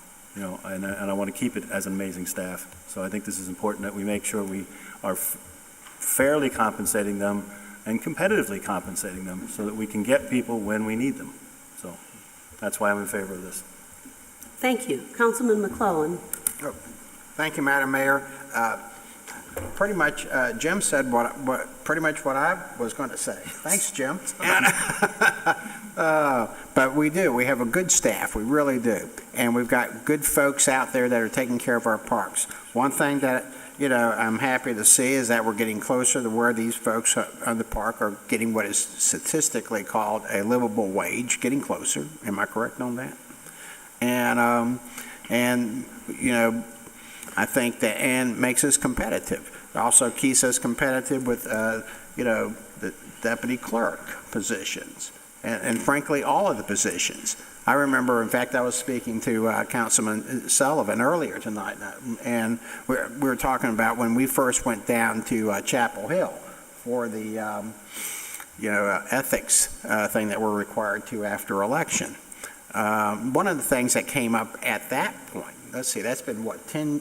I want to keep it as an amazing staff. So I think this is important that we make sure we are fairly compensating them and competitively compensating them so that we can get people when we need them. So that's why I'm in favor of this. Thank you. Councilman McClellan. Thank you, Madam Mayor. Pretty much, Jim said pretty much what I was going to say. Thanks, Jim. But we do. We have a good staff. We really do. And we've got good folks out there that are taking care of our parks. One thing that, I'm happy to see is that we're getting closer to where these folks on the park are getting what is statistically called a livable wage, getting closer. Am I correct on that? And I think that and makes us competitive. It also keeps us competitive with, the deputy clerk positions, and frankly, all of the positions. I remember, in fact, I was speaking to Councilman Sullivan earlier tonight, and we were talking about when we first went down to Chapel Hill for the, ethics thing that we're required to after election. One of the things that came up at that point, let's see, that's been what, 10,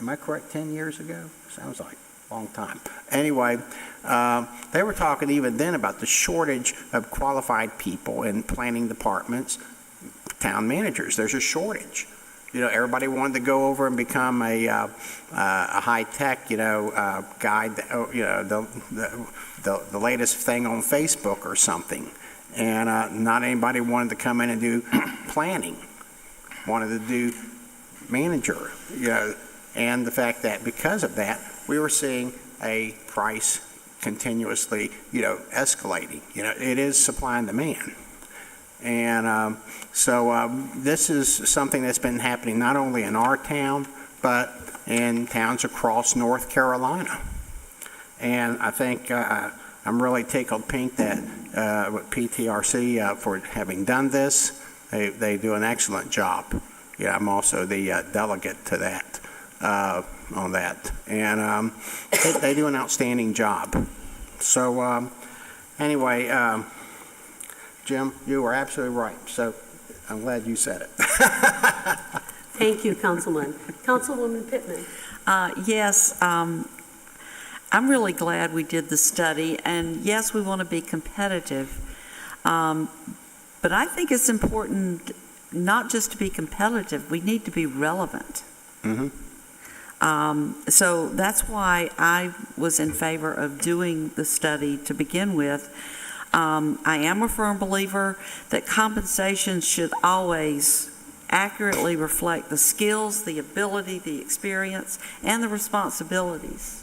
am I correct, 10 years ago? Sounds like a long time. Anyway, they were talking even then about the shortage of qualified people in planning departments, town managers. There's a shortage. Everybody wanted to go over and become a high-tech, guy, the latest thing on Facebook or something. And not anybody wanted to come in and do planning, wanted to do manager, and the fact that because of that, we were seeing a price continuously, escalating. It is supply and demand. And so this is something that's been happening not only in our town, but in towns across North Carolina. And I think I'm really tickled pink that with PTRC for having done this. They do an excellent job. I'm also the delegate to that, on that. And they do an outstanding job. So anyway, Jim, you were absolutely right. So I'm glad you said it. Thank you, Councilman. Councilwoman Pittman. Yes, I'm really glad we did the study, and yes, we want to be competitive, but I think it's important not just to be competitive, we need to be relevant. So that's why I was in favor of doing the study to begin with. I am a firm believer that compensation should always accurately reflect the skills, the ability, the experience, and the responsibilities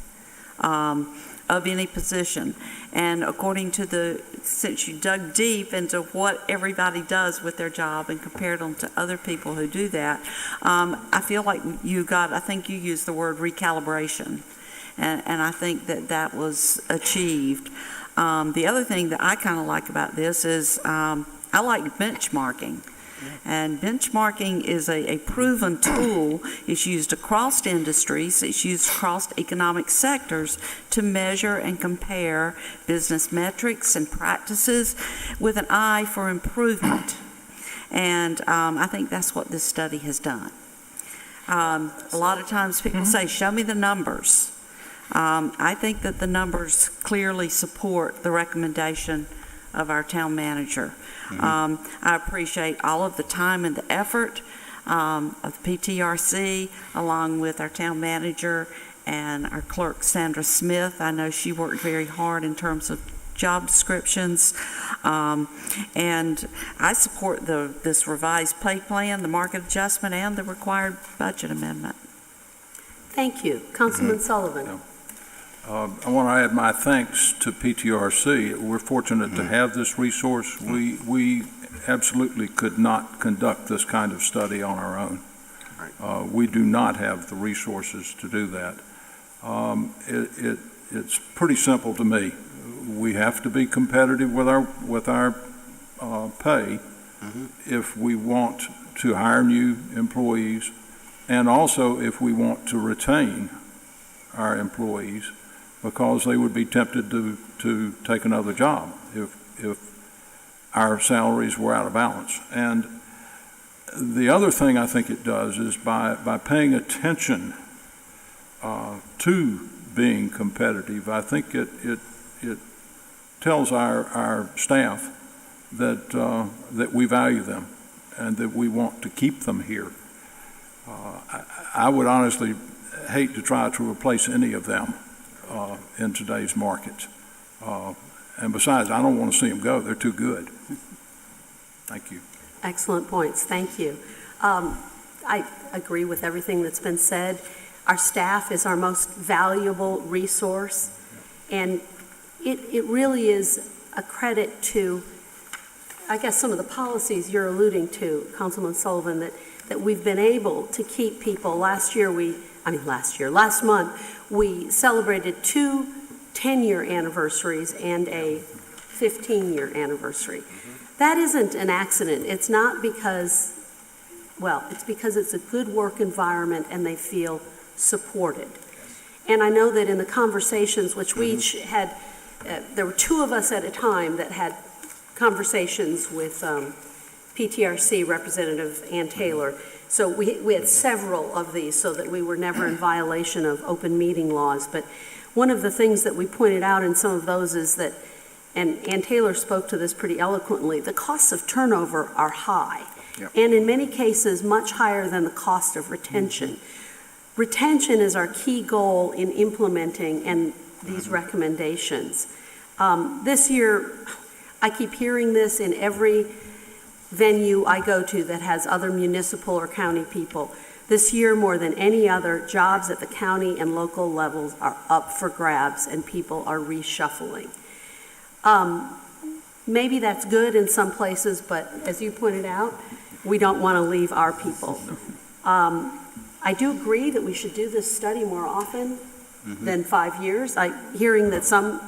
of any position. And according to since you dug deep into what everybody does with their job and compared them to other people who do that, I feel like I think you used the word recalibration. And I think that was achieved. The other thing that I kind of like about this is I like benchmarking. And benchmarking is a proven tool. It's used across industries. It's used across economic sectors to measure and compare business metrics and practices with an eye for improvement. And I think that's what this study has done. A lot of times people say, show me the numbers. I think that the numbers clearly support the recommendation of our town manager. I appreciate all of the time and the effort of the PTRC, along with our town manager and our clerk, Sandra Smith. I know she worked very hard in terms of job descriptions. And I support this revised pay plan, the market adjustment, and the required budget amendment. Thank you. Councilman Sullivan. I want to add my thanks to PTRC. We're fortunate to have this resource. We absolutely could not conduct this kind of study on our own. We do not have the resources to do that. It's pretty simple to me. We have to be competitive with our pay if we want to hire new employees, and also if we want to retain our employees, because they would be tempted to take another job if our salaries were out of balance. And the other thing I think it does is by paying attention to being competitive, I think it tells our staff that we value them and that we want to keep them here. I would honestly hate to try to replace any of them in today's market. And besides, I don't want to see them go. They're too good. Thank you. Excellent points. Thank you. I agree with everything that's been said. Our staff is our most valuable resource, and it really is a credit to, I guess, some of the policies you're alluding to, Councilman Sullivan, that we've been able to keep people. Last month, we celebrated 2 10-year anniversaries and a 15-year anniversary. That isn't an accident. It's not because, it's because it's a good work environment and they feel supported. And I know that in the conversations which we each had, there were 2 of us at a time that had conversations with PTRC Representative Ann Taylor. So we had several of these so that we were never in violation of open meeting laws. But one of the things that we pointed out in some of those is that, and Ann Taylor spoke to this pretty eloquently, the costs of turnover are high. Yep. And in many cases, much higher than the cost of retention. Retention is our key goal in implementing these recommendations. This year, I keep hearing this in every venue I go to that has other municipal or county people. This year, more than any other, jobs at the county and local levels are up for grabs and people are reshuffling. Maybe that's good in some places, but as you pointed out, we don't want to leave our people. I do agree that we should do this study more often than 5 years. I'm hearing that some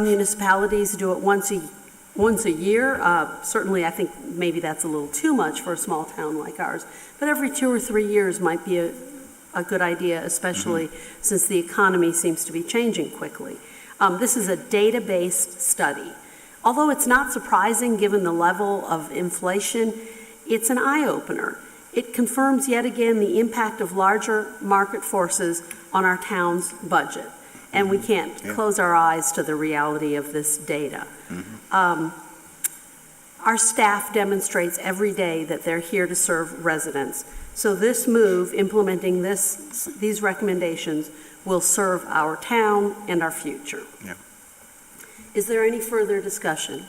municipalities do it once a year. Certainly, I think maybe that's a little too much for a small town like ours. But every 2 or 3 years might be a good idea, especially since the economy seems to be changing quickly. This is a data-based study. Although it's not surprising given the level of inflation, it's an eye-opener. It confirms yet again the impact of larger market forces on our town's budget. and we can't close our eyes to the reality of this data. Our staff demonstrates every day that they're here to serve residents. So this move, implementing these recommendations, will serve our town and our future. Yeah. Is there any further discussion?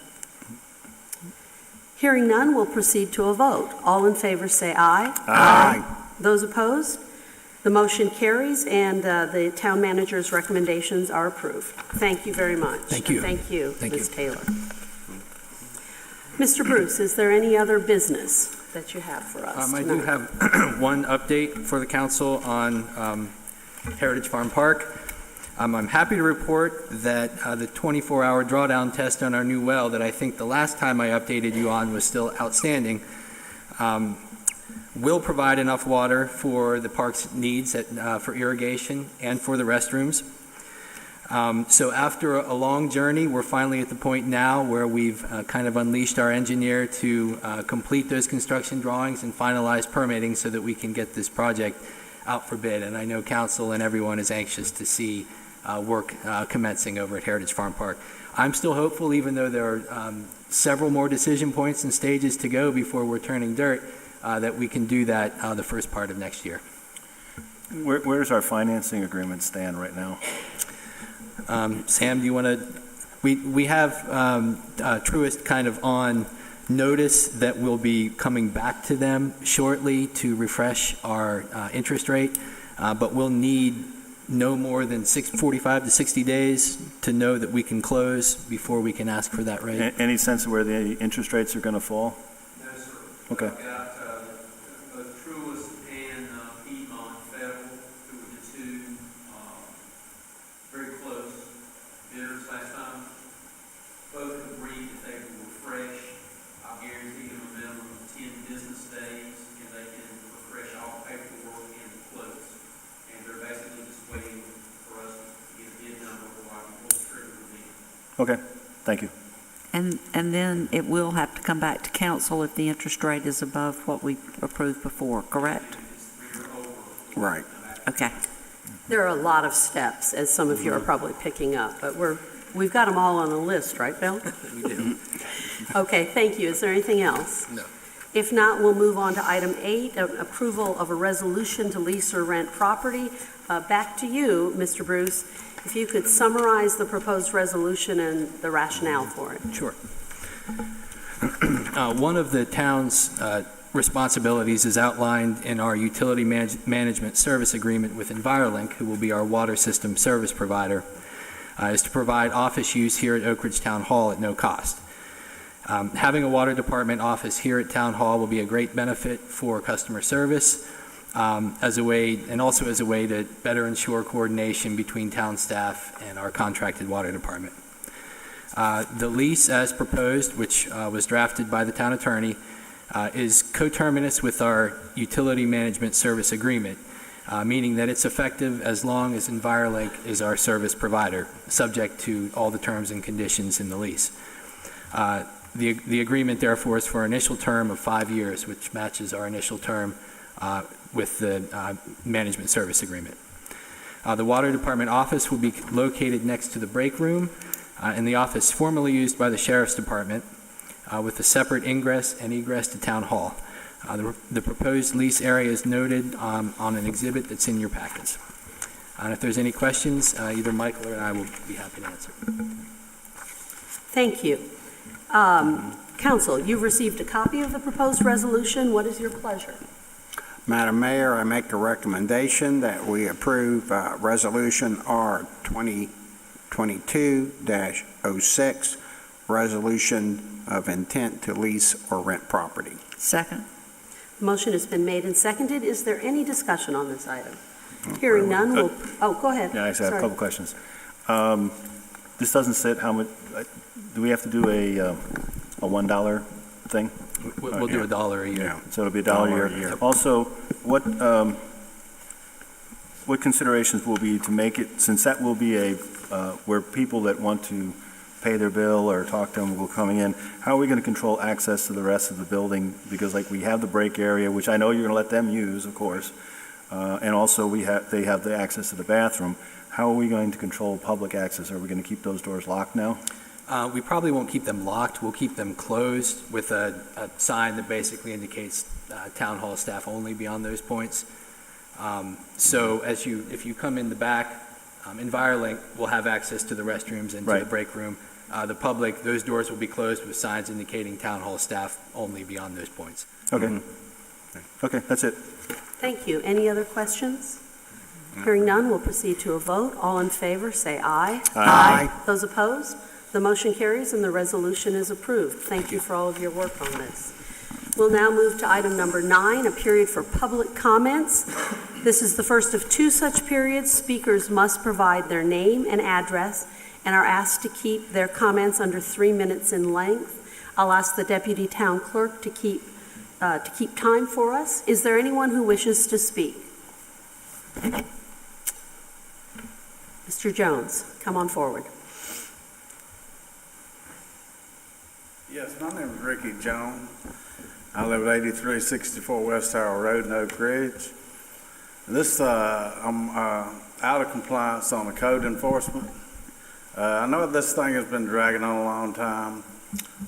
Hearing none, we'll proceed to a vote. All in favor say aye. Aye. Those opposed? The motion carries, and the town manager's recommendations are approved. Thank you very much. Thank you. And thank you, Thank Ms. you. Taylor. Mr. Bruce, is there any other business that you have for us I tonight? do have one update for the council on Heritage Farm Park. I'm happy to report that the 24-hour drawdown test on our new well that I think the last time I updated you on was still outstanding, will provide enough water for the park's needs for irrigation and for the restrooms. So after a long journey, we're finally at the point now where we've kind of unleashed our engineer to complete those construction drawings and finalize permitting so that we can get this project out for bid. And I know council and everyone is anxious to see work commencing over at Heritage Farm Park. I'm still hopeful, even though there are several more decision points and stages to go before we're turning dirt, that we can do that the first part of next year. Where does our financing agreement stand right now? Sam, do you want to? We have Truist kind of on notice that we'll be coming back to them shortly to refresh our interest rate, but we'll need no more than 45 to 60 days to know that we can close before we can ask for that rate. Any sense of where the interest rates are going to fall? No, sir. Okay. I've got both Truist and Piedmont Federal, who were the two very close bidders last time. Both agreed that they will refresh. I'll guarantee them a minimum of 10 business days, and they can refresh all paperwork and close. And they're basically just waiting for us to get a bid number before I can pull the trigger with them. Okay, thank you. And then it will have to come back to council if the interest rate is above what we approved before, correct? Right. Okay. There are a lot of steps, as some of you are probably picking up, but we've got them all on the list, right, Bill? We do. Okay, thank you. Is there anything else? No. If not, we'll move on to item 8, approval of a resolution to lease or rent property. Back to you, Mr. Bruce. If you could summarize the proposed resolution and the rationale for it. Sure. One of the town's responsibilities is outlined in our utility management service agreement with EnviroLink, who will be our water system service provider, is to provide office use here at Oak Ridge Town Hall at no cost. Having a water department office here at Town Hall will be a great benefit for customer service, as a way, and also as a way to better ensure coordination between town staff and our contracted water department. The lease as proposed, which was drafted by the town attorney, is coterminous with our utility management service agreement, meaning that it's effective as long as EnviroLink is our service provider, subject to all the terms and conditions in the lease. The agreement, therefore, is for an initial term of 5 years, which matches our initial term with the management service agreement. The water department office will be located next to the break room in the office formerly used by the sheriff's department, with a separate ingress and egress to town hall. The proposed lease area is noted on an exhibit that's in your packets. And if there's any questions, either Michael or I will be happy to answer. Thank you. Council, you've received a copy of the proposed resolution. What is your pleasure? Madam Mayor, I make a recommendation that we approve Resolution R 2022-06, Resolution of Intent to Lease or Rent Property. Second. The motion has been made and seconded. Is there any discussion on this item? Hearing none, we'll, go ahead. Yeah, actually, I have a Sorry. couple questions. This doesn't sit how much, do we have to do a $1 thing? We'll do $1 a year. So it'll be $1 a year. Also, what considerations will be to make it, since that will be a, where people that want to pay their bill or talk to them will coming in, how are we going to control access to the rest of the building? Because like we have the break area, which I know you're going to let them use, of course, and also they have the access to the bathroom. how are we going to control public access? Are we going to keep those doors locked now? We probably won't keep them locked. We'll keep them closed with a sign that basically indicates town hall staff only beyond those points. So if you come in the back, Envirolink will have access to the restrooms and to the break room. The public, those doors will be closed with signs indicating town hall staff only beyond those points. Okay. Okay, that's it. Thank you. Any other questions? Hearing none, we'll proceed to a vote. All in favor, say aye. Aye. Those opposed? The motion carries and the resolution is approved. Thank you for all of your work on this. We'll now move to item number 9, a period for public comments. This is the first of 2 such periods. Speakers must provide their name and address and are asked to keep their comments under 3 minutes in length. I'll ask the Deputy Town Clerk to keep time for us. Is there anyone who wishes to speak? Mr. Jones, come on forward. Yes, my name is Ricky Jones. I live at 8364 West Tower Road in Oak Ridge. I'm out of compliance on the code enforcement. I know this thing has been dragging on a long time.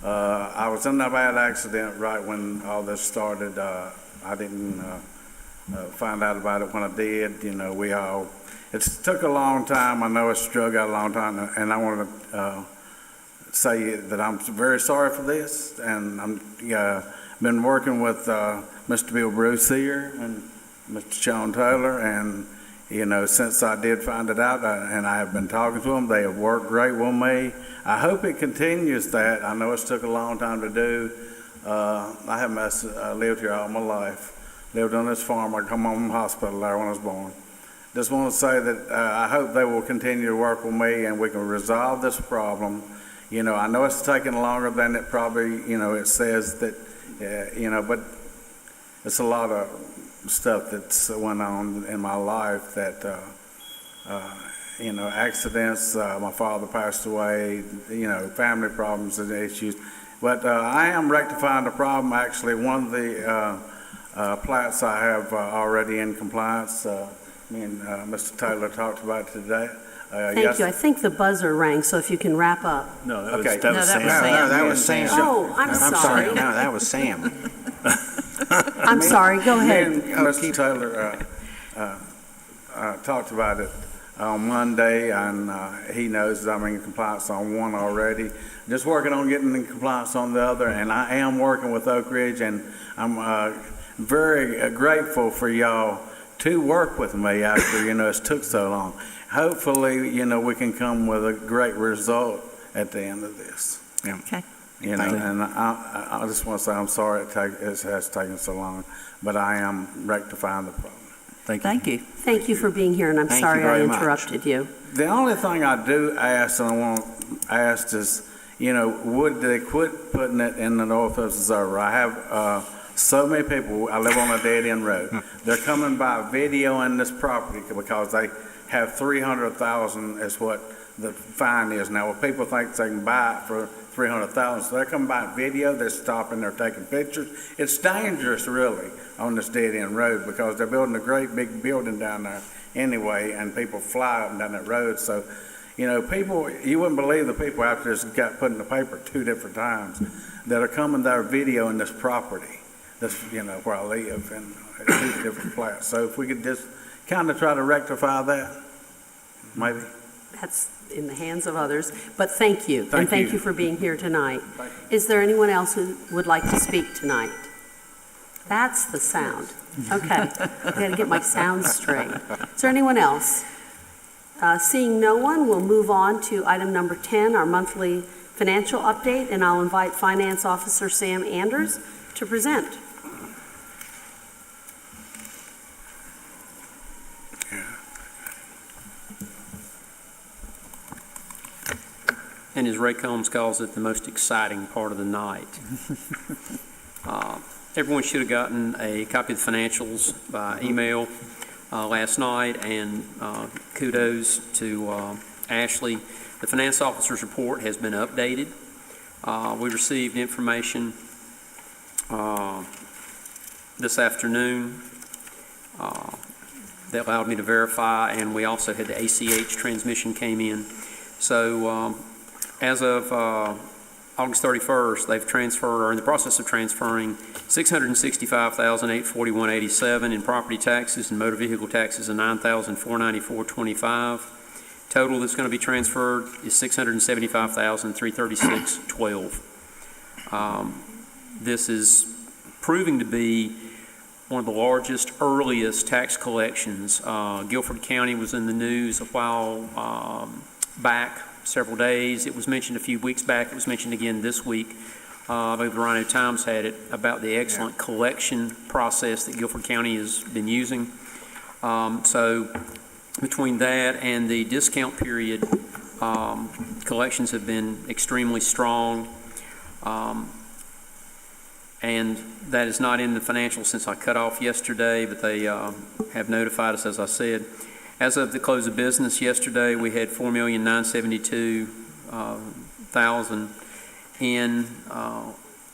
I was in a bad accident right when all this started. I didn't find out about it when I did. It took a long time. I know it's drug out a long time, and I want to say that I'm very sorry for this, and I'm been working with Mr. Bill Bruce here and Mr. Sean Taylor, and since I did find it out, and I have been talking to them, they have worked great with me. I hope it continues that. I know it's took a long time to do. I have lived here all my life. Lived on this farm. I come home from the hospital there when I was born. Just want to say that I hope they will continue to work with me and we can resolve this problem. I know it's taking longer than it probably, it says that, but it's a lot of stuff that's went on in my life that, accidents, my father passed away, family problems and issues. But I am rectifying the problem. Actually, one of the plats I have already in compliance. Me and Mr. Taylor talked about it today. Thank you. I think the buzzer rang, so if you can wrap up. No, that Okay. was Sam. No, that was Sam. Oh, I'm sorry. No, that was Sam. I'm sorry. Go Me ahead. and Mr. Taylor talked about it on Monday, and he knows that I'm in compliance on one already. Just working on getting in compliance on the other, and I am working with Oak Ridge, and I'm very grateful for y'all to work with me after, it's took so long. Hopefully, we can come with a great result at the end of this. Okay. And I just want to say I'm sorry it has taken so long, but I am rectifying the problem. Thank you. Thank you for being here, and I'm Thank you sorry I very much. interrupted you. The only thing I do ask, and I want to ask is, would they quit putting it in the Northwest Observer? I have so many people, I live on a dead-end road. They're coming by videoing this property because they have 300,000 is what the fine is now. Well, people think they can buy it for 300,000, so they're coming by video, they're stopping, they're taking pictures. It's dangerous, really, on this dead-end road because they're building a great big building down there anyway, and people fly up and down that road. So, people, you wouldn't believe the people after this got put in the paper 2 different times that are coming there videoing this property. That's, where I live, and 2 different flats. So if we could just kind of try to rectify that, maybe. That's in the hands of others, but thank you. And thank you. you for being here tonight. Is there anyone else who would like to speak tonight? That's the sound. Okay, I got to get my sound straight. Is there anyone else? Seeing no one, we'll move on to item number 10, our monthly financial update, and I'll invite Finance Officer Sam Anders to present. And as Ray Combs calls it, the most exciting part of the night. Everyone should have gotten a copy of the financials by email last night, and kudos to Ashley. The finance officer's report has been updated. We received information this afternoon that allowed me to verify, and we also had the ACH transmission came in. So as of August 31st, they've transferred, or in the process of transferring, $665,841.87 in property taxes and motor vehicle taxes of $9,494.25. Total that's going to be transferred is $675,336.12. This is proving to be one of the largest, earliest tax collections. Guilford County was in the news a while back, several days. It was mentioned a few weeks back. It was mentioned again this week. I believe the Rhino Times had it about the excellent collection process that Guilford County has been using. So between that and the discount period, collections have been extremely strong. And that is not in the financials since I cut off yesterday, but they have notified us, as I said. As of the close of business yesterday, we had $4,972,000 in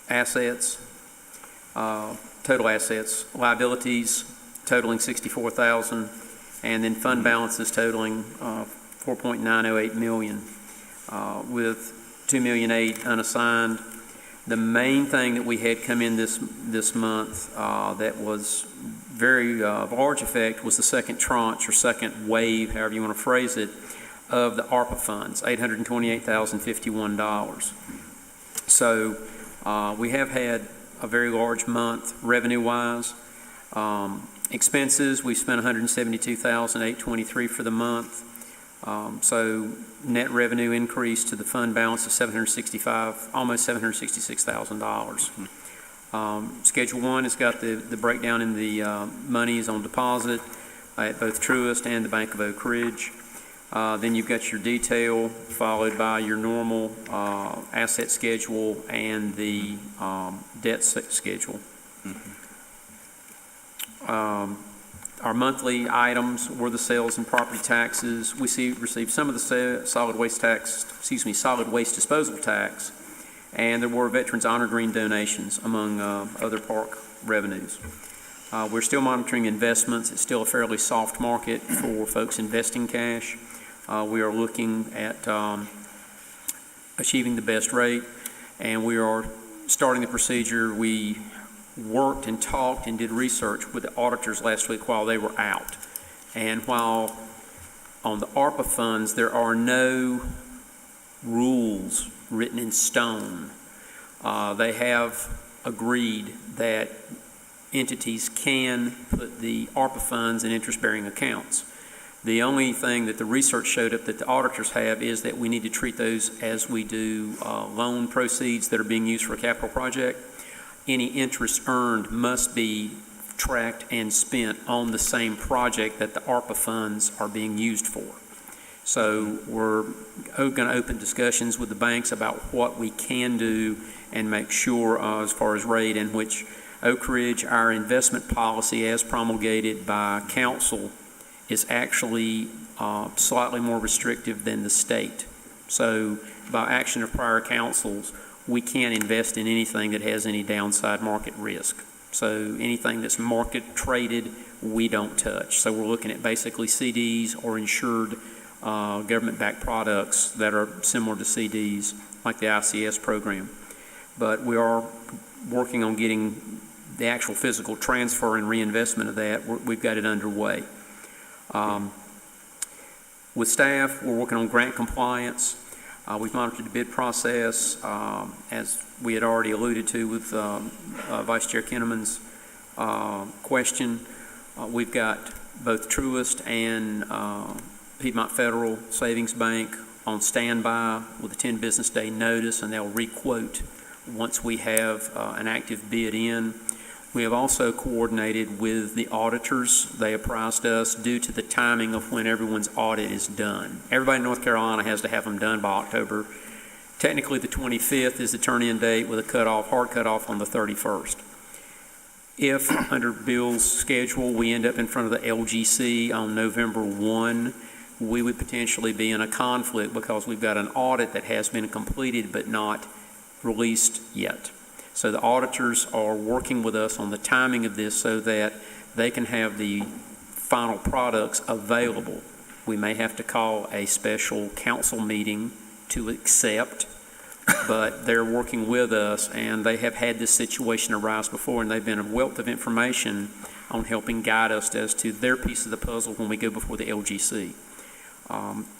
assets, total assets, liabilities totaling $64,000, and then fund balances totaling $4.908 million, with $2,000,008 unassigned. The main thing that we had come in this month that was very large effect was the second tranche or second wave, however you want to phrase it, of the ARPA funds, $828,051. So we have had a very large month revenue-wise. Expenses, we spent $172,823 for the month. So net revenue increased to the fund balance of almost $766,000. Schedule 1 has got the breakdown in the monies on deposit at both Truist and the Bank of Oak Ridge. Then you've got your detail followed by your normal asset schedule and the debt schedule. Our monthly items were the sales and property taxes. We received some of the solid waste disposal tax, and there were Veterans Honor Green donations among other park revenues. We're still monitoring investments. It's still a fairly soft market for folks investing cash. We are looking at achieving the best rate, and we are starting the procedure. We worked and talked and did research with the auditors last week while they were out. And while on the ARPA funds there are no rules written in stone, they have agreed that entities can put the ARPA funds in interest-bearing accounts. The only thing that the research showed up that the auditors have is that we need to treat those as we do loan proceeds that are being used for a capital project. Any interest earned must be tracked and spent on the same project that the ARPA funds are being used for. So we're going to open discussions with the banks about what we can do and make sure as far as rate, in which Oak Ridge, our investment policy as promulgated by council, is actually slightly more restrictive than the state. So by action of prior councils, we can't invest in anything that has any downside market risk. So anything that's market traded, we don't touch. So we're looking at basically CDs or insured government-backed products that are similar to CDs, like the ICS program. But we are working on getting the actual physical transfer and reinvestment of that. We've got it underway. With staff, we're working on grant compliance. We've monitored the bid process, as we had already alluded to with Vice Chair Kinnaman's question. We've got both Truist and Piedmont Federal Savings Bank on standby with a 10 business day notice, and they'll re-quote once we have an active bid in. We have also coordinated with the auditors. They apprised us due to the timing of when everyone's audit is done. Everybody in North Carolina has to have them done by October. Technically, the 25th is the turn-in date with a hard cutoff on the 31st. If, under Bill's schedule, we end up in front of the LGC on November 1, we would potentially be in a conflict because we've got an audit that has been completed but not released yet. So the auditors are working with us on the timing of this so that they can have the final products available. We may have to call a special council meeting to accept, but they're working with us, and they have had this situation arise before, and they've been a wealth of information on helping guide us as to their piece of the puzzle when we go before the LGC,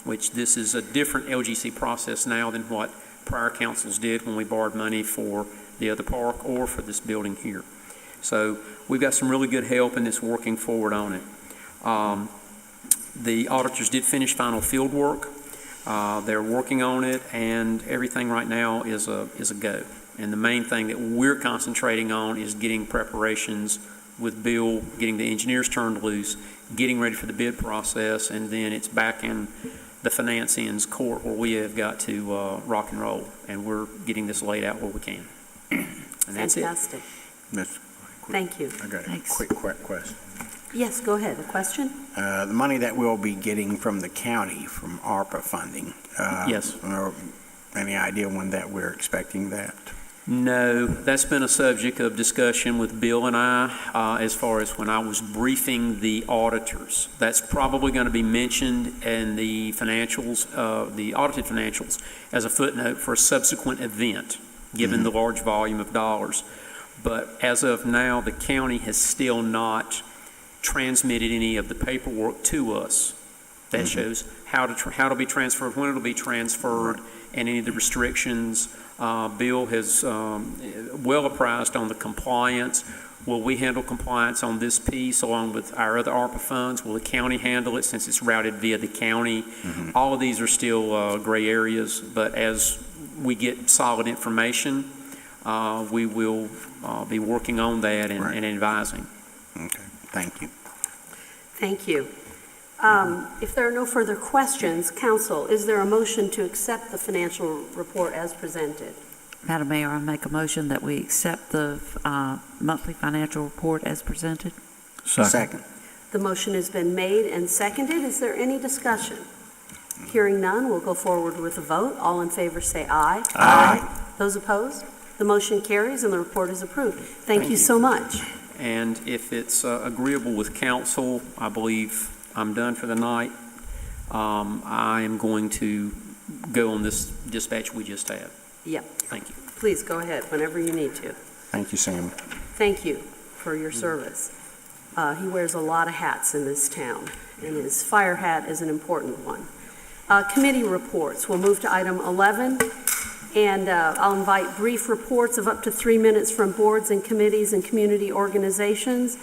which this is a different LGC process now than what prior councils did when we borrowed money for the other park or for this building here. So we've got some really good help, and it's working forward on it. The auditors did finish final field work. They're working on it, and everything right now is a go. And the main thing that we're concentrating on is getting preparations with Bill, getting the engineers turned loose, getting ready for the bid process, and then it's back in the finance end's court where we have got to rock and roll, and we're getting this laid out where we can. And that's Fantastic. Thank you. I got Thanks. a quick question. Yes, go ahead. A question? The money that we'll be getting from the county from ARPA funding. Yes. Or any idea when that we're expecting that? No, that's been a subject of discussion with Bill and I as far as when I was briefing the auditors. That's probably going to be mentioned in the financials, the audited financials, as a footnote for a subsequent event, given the large volume of dollars. But as of now, the county has still not transmitted any of the paperwork to us that shows how to be transferred, when it'll be transferred, and any of the restrictions. Bill has well apprised on the compliance. Will we handle compliance on this piece along with our other ARPA funds? Will the county handle it since it's routed via the county? All of these are still gray areas, but as we get solid information, we will be working on that and advising. Okay, thank you. Thank you. If there are no further questions, Council, is there a motion to accept the financial report as presented? Madam Mayor, I make a motion that we accept the monthly financial report as presented. Second. The motion has been made and seconded. Is there any discussion? Hearing none, we'll go forward with a vote. All in favor say aye. Aye. Those opposed? The motion carries and the report is approved. Thank you so much. And if it's agreeable with council, I believe I'm done for the night. I am going to go on this dispatch we just had. Yep. Thank you. Please go ahead whenever you need to. Thank you, Sam. Thank you for your service. He wears a lot of hats in this town, and his fire hat is an important one. Committee reports. We'll move to item 11, and I'll invite brief reports of up to 3 minutes from boards and committees and community organizations.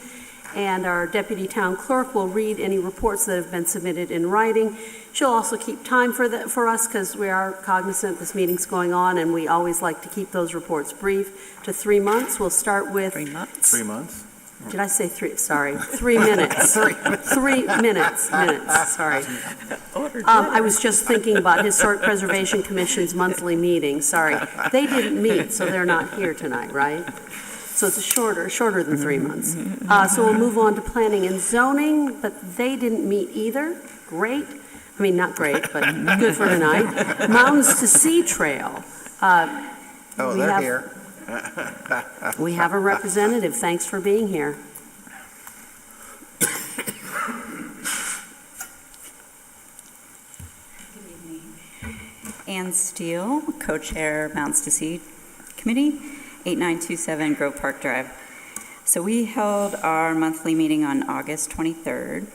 And our deputy town clerk will read any reports that have been submitted in writing. She'll also keep time for us because we are cognizant this meeting's going on, and we always like to keep those reports brief to 3 months. We'll start with 3 months. 3 months? Did I say 3? Sorry, 3 minutes. 3 minutes. Sorry. I was just thinking about Historic Preservation Commission's monthly meeting. Sorry, they didn't meet, so they're not here tonight, right? So it's shorter than 3 months. So we'll move on to planning and zoning, but they didn't meet either. Great. I mean, not great, but good for tonight. Mountains to Sea Trail. They're here. We have a representative. Thanks for being here. Ann Steele, co-chair Mountains to Sea Committee, 8927 Grove Park Drive. So we held our monthly meeting on August 23rd,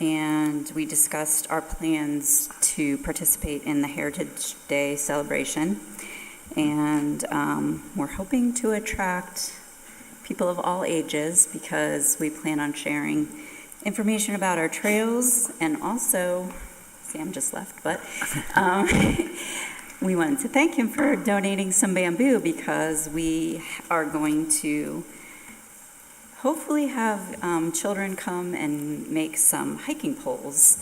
and we discussed our plans to participate in the Heritage Day celebration. And we're hoping to attract people of all ages because we plan on sharing information about our trails, and also, Sam just left, but we wanted to thank him for donating some bamboo because we are going to hopefully have children come and make some hiking poles.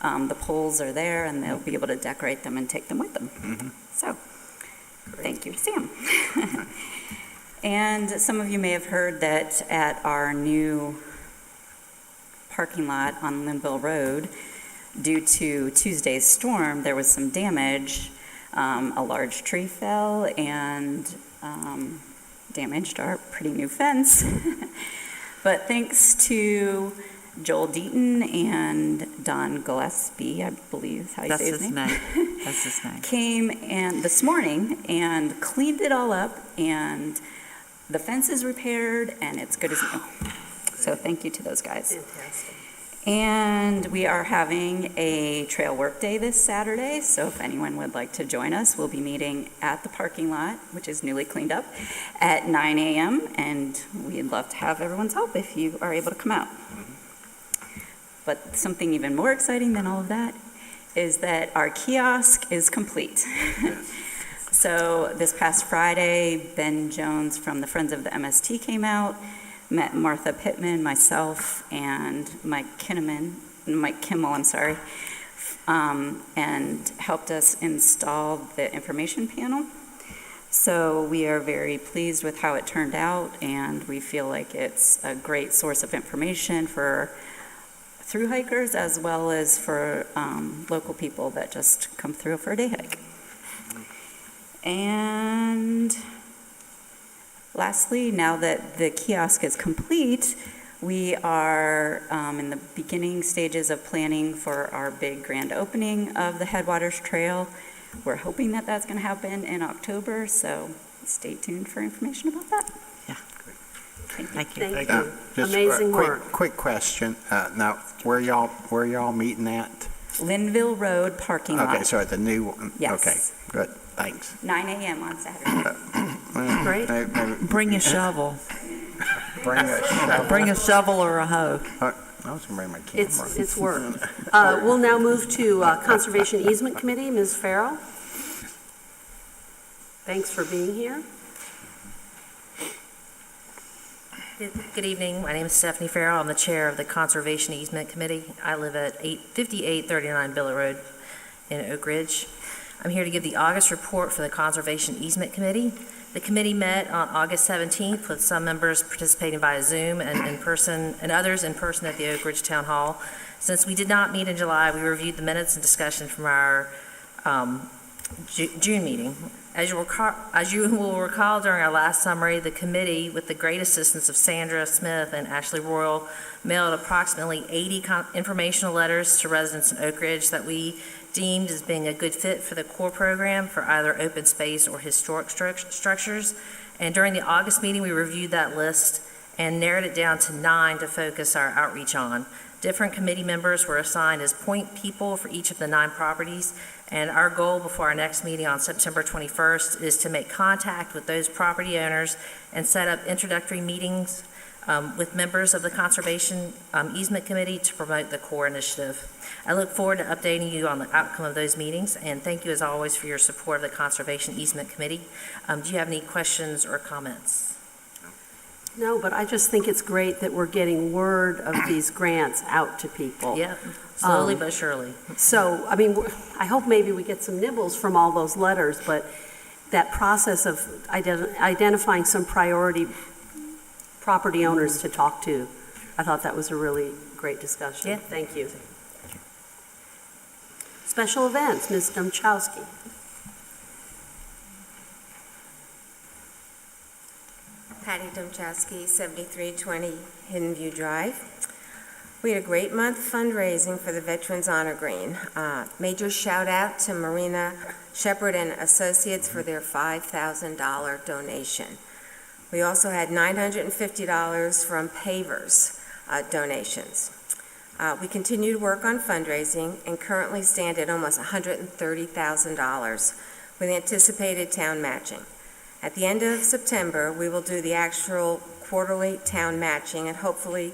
The poles are there and they'll be able to decorate them and take them with them. So, thank you, Sam. And some of you may have heard that at our new parking lot on Linville Road, due to Tuesday's storm, there was some damage. A large tree fell and damaged our pretty new fence. But thanks to Joel Deaton and Don Gillespie, I believe is how you That's say his his name. name. That's his name. Came and this morning and cleaned it all up, and the fence is repaired, and it's good as new. So thank you to those guys. Fantastic. And we are having a trail work day this Saturday, so if anyone would like to join us, we'll be meeting at the parking lot, which is newly cleaned up, at 9 a.m., and we'd love to have everyone's help if you are able to come out. But something even more exciting than all of that is that our kiosk is complete. So this past Friday, Ben Jones from the Friends of the MST came out, met Martha Pittman, myself, and Mike Kimmel, and helped us install the information panel. So we are very pleased with how it turned out, and we feel like it's a great source of information for through hikers as well as for local people that just come through for a day hike. And lastly, now that the kiosk is complete, we are in the beginning stages of planning for our big grand opening of the Headwaters Trail. We're hoping that that's going to happen in October, so stay tuned for information about that. Yeah. Thank you. Thank you. Just Amazing a work. quick question. Now, where y'all meeting at? Linville Road parking lot. Okay, so at the new one? Yes. Okay, good, thanks. 9 a.m. on Saturday. Great. Bring a shovel. Bring a shovel. Bring a shovel or a hoe. I was gonna bring my camera. It's work. We'll now move to Conservation Easement Committee. Ms. Farrell. Thanks for being here. Good evening. My name is Stephanie Farrell. I'm the chair of the Conservation Easement Committee. I live at 5839 Billet Road in Oak Ridge. I'm here to give the August report for the Conservation Easement Committee. The committee met on August 17th with some members participating via Zoom and in person, and others in person at the Oak Ridge Town Hall. Since we did not meet in July, we reviewed the minutes and discussion from our June meeting. As you will recall, during our last summary, the committee, with the great assistance of Sandra Smith and Ashley Royal, mailed approximately 80 informational letters to residents in Oak Ridge that we deemed as being a good fit for the core program for either open space or historic structures. And during the August meeting, we reviewed that list and narrowed it down to 9 to focus our outreach on. Different committee members were assigned as point people for each of the 9 properties, and our goal before our next meeting on September 21st is to make contact with those property owners and set up introductory meetings with members of the Conservation Easement Committee to promote the core initiative. I look forward to updating you on the outcome of those meetings, and thank you as always for your support of the Conservation Easement Committee. Do you have any questions or comments? No, but I just think it's great that we're getting word of these grants out to people. Yeah, slowly but surely. So, I mean, I hope maybe we get some nibbles from all those letters, but that process of identifying some priority property owners to talk to, I thought that was a really great discussion. Yeah. Thank you. Special events, Ms. Domchowski. Patty Domchowski, 7320 Hidden View Drive. We had a great month fundraising for the Veterans Honor Green. Major shout out to Marina Shepard and Associates for their $5,000 donation. We also had $950 from Pavers donations. We continue to work on fundraising and currently stand at almost $130,000 with anticipated town matching. At the end of September, we will do the actual quarterly town matching, and hopefully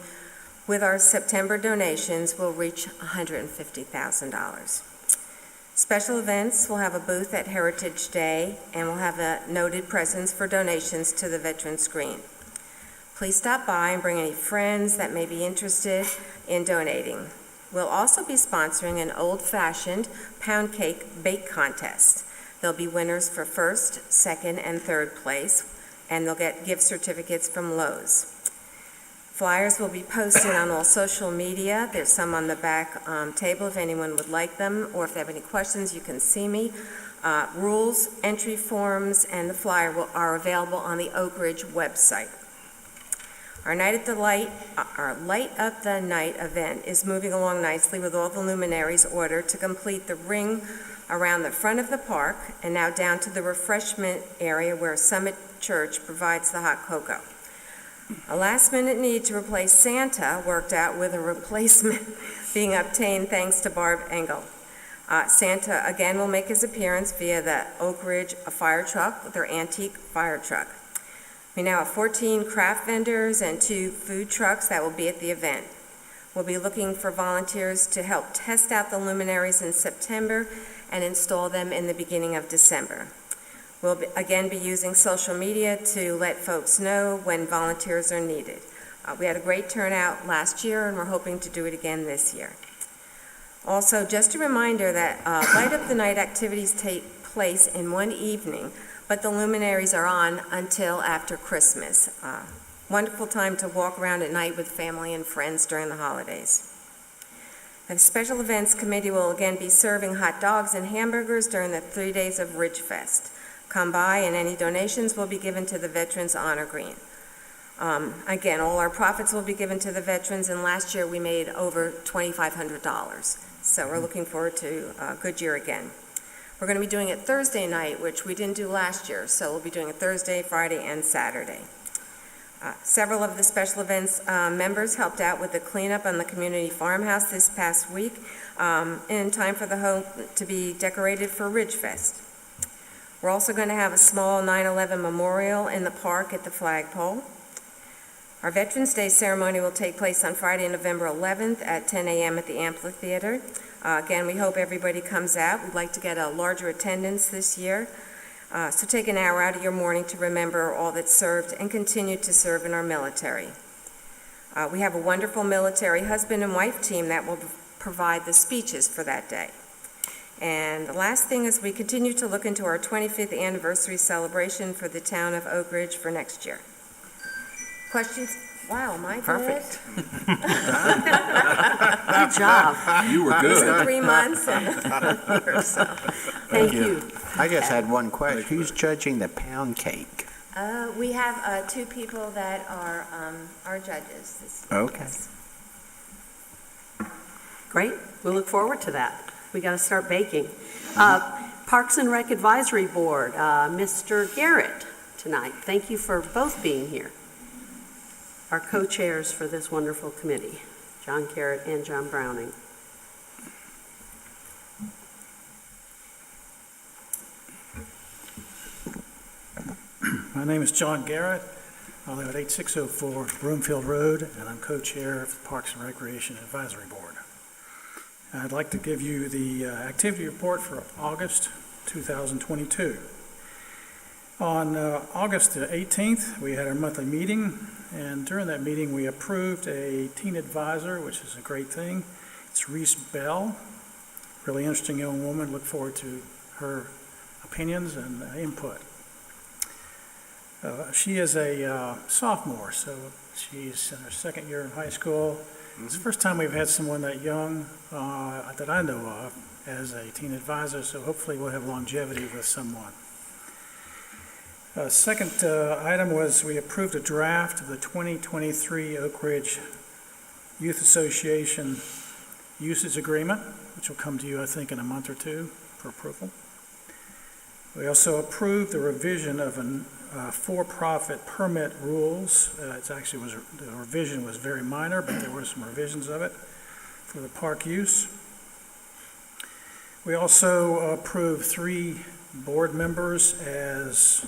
with our September donations, we'll reach $150,000. Special events, we'll have a booth at Heritage Day, and we'll have a noted presence for donations to the Veterans Green. Please stop by and bring any friends that may be interested in donating. We'll also be sponsoring an old-fashioned pound cake bake contest. There'll be winners for first, second, and third place, and they'll get gift certificates from Lowe's. Flyers will be posted on all social media. There's some on the back table if anyone would like them, or if they have any questions, you can see me. Rules, entry forms, and the flyer are available on the Oak Ridge website. Our Light Up the Night event is moving along nicely with all the luminaries ordered to complete the ring around the front of the park and now down to the refreshment area where Summit Church provides the hot cocoa. A last-minute need to replace Santa worked out with a replacement being obtained thanks to Barb Engel. Santa again will make his appearance via the Oak Ridge fire truck, their antique fire truck. We now have 14 craft vendors and 2 food trucks that will be at the event. We'll be looking for volunteers to help test out the luminaries in September and install them in the beginning of December. We'll again be using social media to let folks know when volunteers are needed. We had a great turnout last year, and we're hoping to do it again this year. Also, just a reminder that Light Up the Night activities take place in one evening, but the luminaries are on until after Christmas. Wonderful time to walk around at night with family and friends during the holidays. The Special Events Committee will again be serving hot dogs and hamburgers during the 3 days of Ridge Fest. Come by and any donations will be given to the Veterans Honor Green. Again, all our profits will be given to the veterans, and last year we made over $2,500. So we're looking forward to a good year again. We're going to be doing it Thursday night, which we didn't do last year, so we'll be doing it Thursday, Friday, and Saturday. Several of the special events members helped out with the cleanup on the community farmhouse this past week in time for the home to be decorated for Ridge Fest. We're also going to have a small 9/11 memorial in the park at the flagpole. Our Veterans Day ceremony will take place on Friday, November 11th at 10 a.m. at the amphitheater. Again, we hope everybody comes out. We'd like to get a larger attendance this year. So take an hour out of your morning to remember all that served and continue to serve in our military. We have a wonderful military husband and wife team that will provide the speeches for that day. And the last thing is we continue to look into our 25th anniversary celebration for the town of Oak Ridge for next year. Questions? Wow, am I good? Perfect. Good job. You were It's good. 3 months and a year, so. Thank you. I just had one question. Who's judging the pound cake? We have 2 people that are our judges this year. Okay. Yes. Great. We look forward to that. We got to start baking. Parks and Rec Advisory Board, Mr. Garrett tonight. Thank you for both being here. Our co-chairs for this wonderful committee, John Garrett and John Browning. My name is John Garrett. I live at 8604 Broomfield Road, and I'm co-chair of the Parks and Recreation Advisory Board. I'd like to give you the activity report for August 2022. On August 18th, we had our monthly meeting, and during that meeting, we approved a teen advisor, which is a great thing. It's Reese Bell, really interesting young woman. Look forward to her opinions and input. She is a sophomore, so she's in her second year in high school. It's the first time we've had someone that young that I know of as a teen advisor, so hopefully we'll have longevity with someone. Second item was we approved a draft of the 2023 Oak Ridge Youth Association usage agreement, which will come to you, I think, in a month or two for approval. We also approved the revision of a for-profit permit rules. The revision was very minor, but there were some revisions of it for the park use. We also approved 3 board members as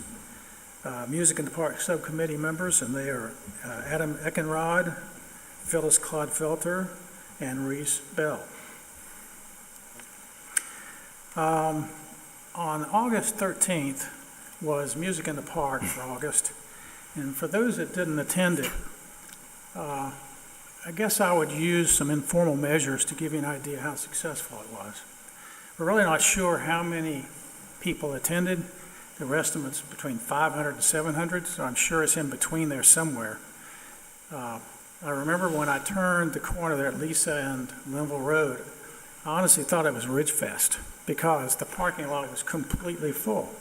Music in the Park Subcommittee members, and they are Adam Eckenrod, Phyllis Clodfelter, and Reese Bell. On August 13th was Music in the Park for August, and for those that didn't attend it, I guess I would use some informal measures to give you an idea how successful it was. We're really not sure how many people attended. The estimate's between 500 and 700, so I'm sure it's in between there somewhere. I remember when I turned the corner there at Lisa and Linville Road, I honestly thought it was Ridge Fest because the parking lot was completely full.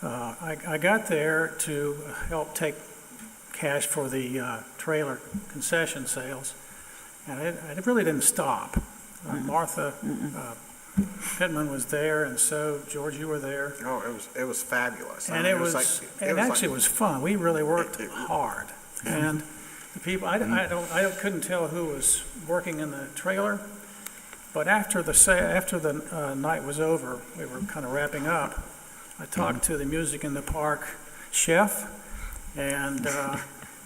I got there to help take cash for the trailer concession sales, and it really didn't stop. Martha Pittman was there, and so, George, you were there. Oh, it was fabulous. And it was fun. We really worked hard. And the people, I couldn't tell who was working in the trailer, but after the night was over, we were kind of wrapping up. I talked to the Music in the Park chef, and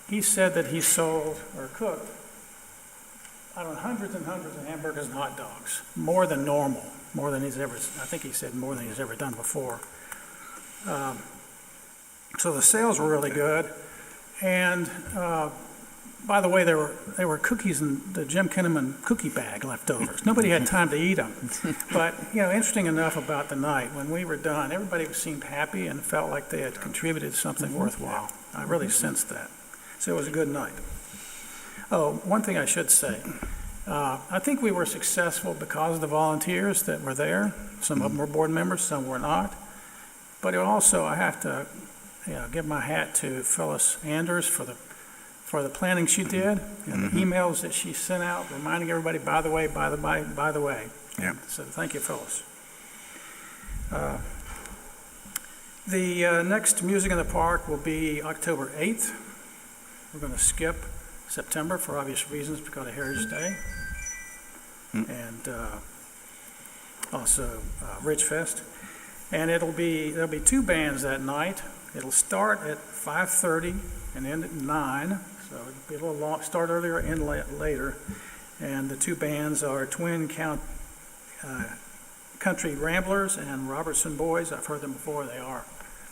he said that he sold or cooked, I don't know, hundreds and hundreds of hamburgers and hot dogs, more than normal, more than he's ever, I think he said more than he's ever done before. So the sales were really good. And by the way, there were cookies in the Jim Kinnaman cookie bag leftovers. Nobody had time to eat them. But, interesting enough about the night, when we were done, everybody seemed happy and felt like they had contributed something worthwhile. I really sensed that. So it was a good night. Oh, one thing I should say. I think we were successful because of the volunteers that were there. Some of them were board members, some were not. But also, I have to give my hat to Phyllis Anders for the planning she did and the emails that she sent out reminding everybody, by the way. Yeah. So thank you, Phyllis. The next Music in the Park will be October 8th. We're going to skip September for obvious reasons because of Heritage Day. And also Ridge Fest. And there'll be two bands that night. It'll start at 5:30 and end at 9, so it'll be a little long, start earlier, end later. And the two bands are Twin Country Ramblers and Robertson Boys. I've heard them before. They are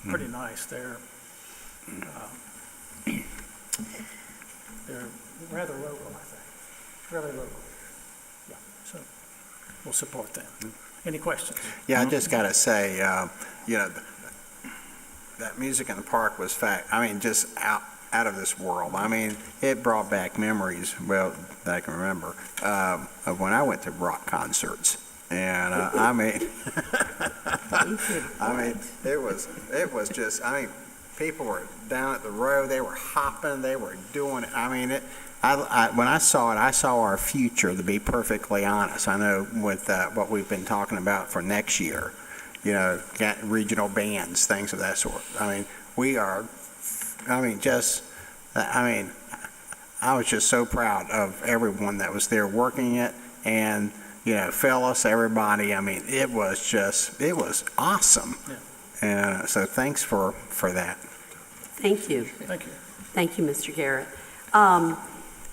pretty nice. They're rather local, I think. Fairly local. Yeah, so we'll support them. Any questions? Yeah, I just got to say, that Music in the Park was just out of this world. I mean, it brought back memories, that I can remember, of when I went to rock concerts. And it was just, people were down at the road, they were hopping, they were doing it. When I saw it, I saw our future, to be perfectly honest. I know with what we've been talking about for next year, regional bands, things of that sort. I was just so proud of everyone that was there working it, and, Phyllis, everybody. It was awesome. Yeah. And so thanks for that. Thank you. Thank you. Thank you, Mr. Garrett.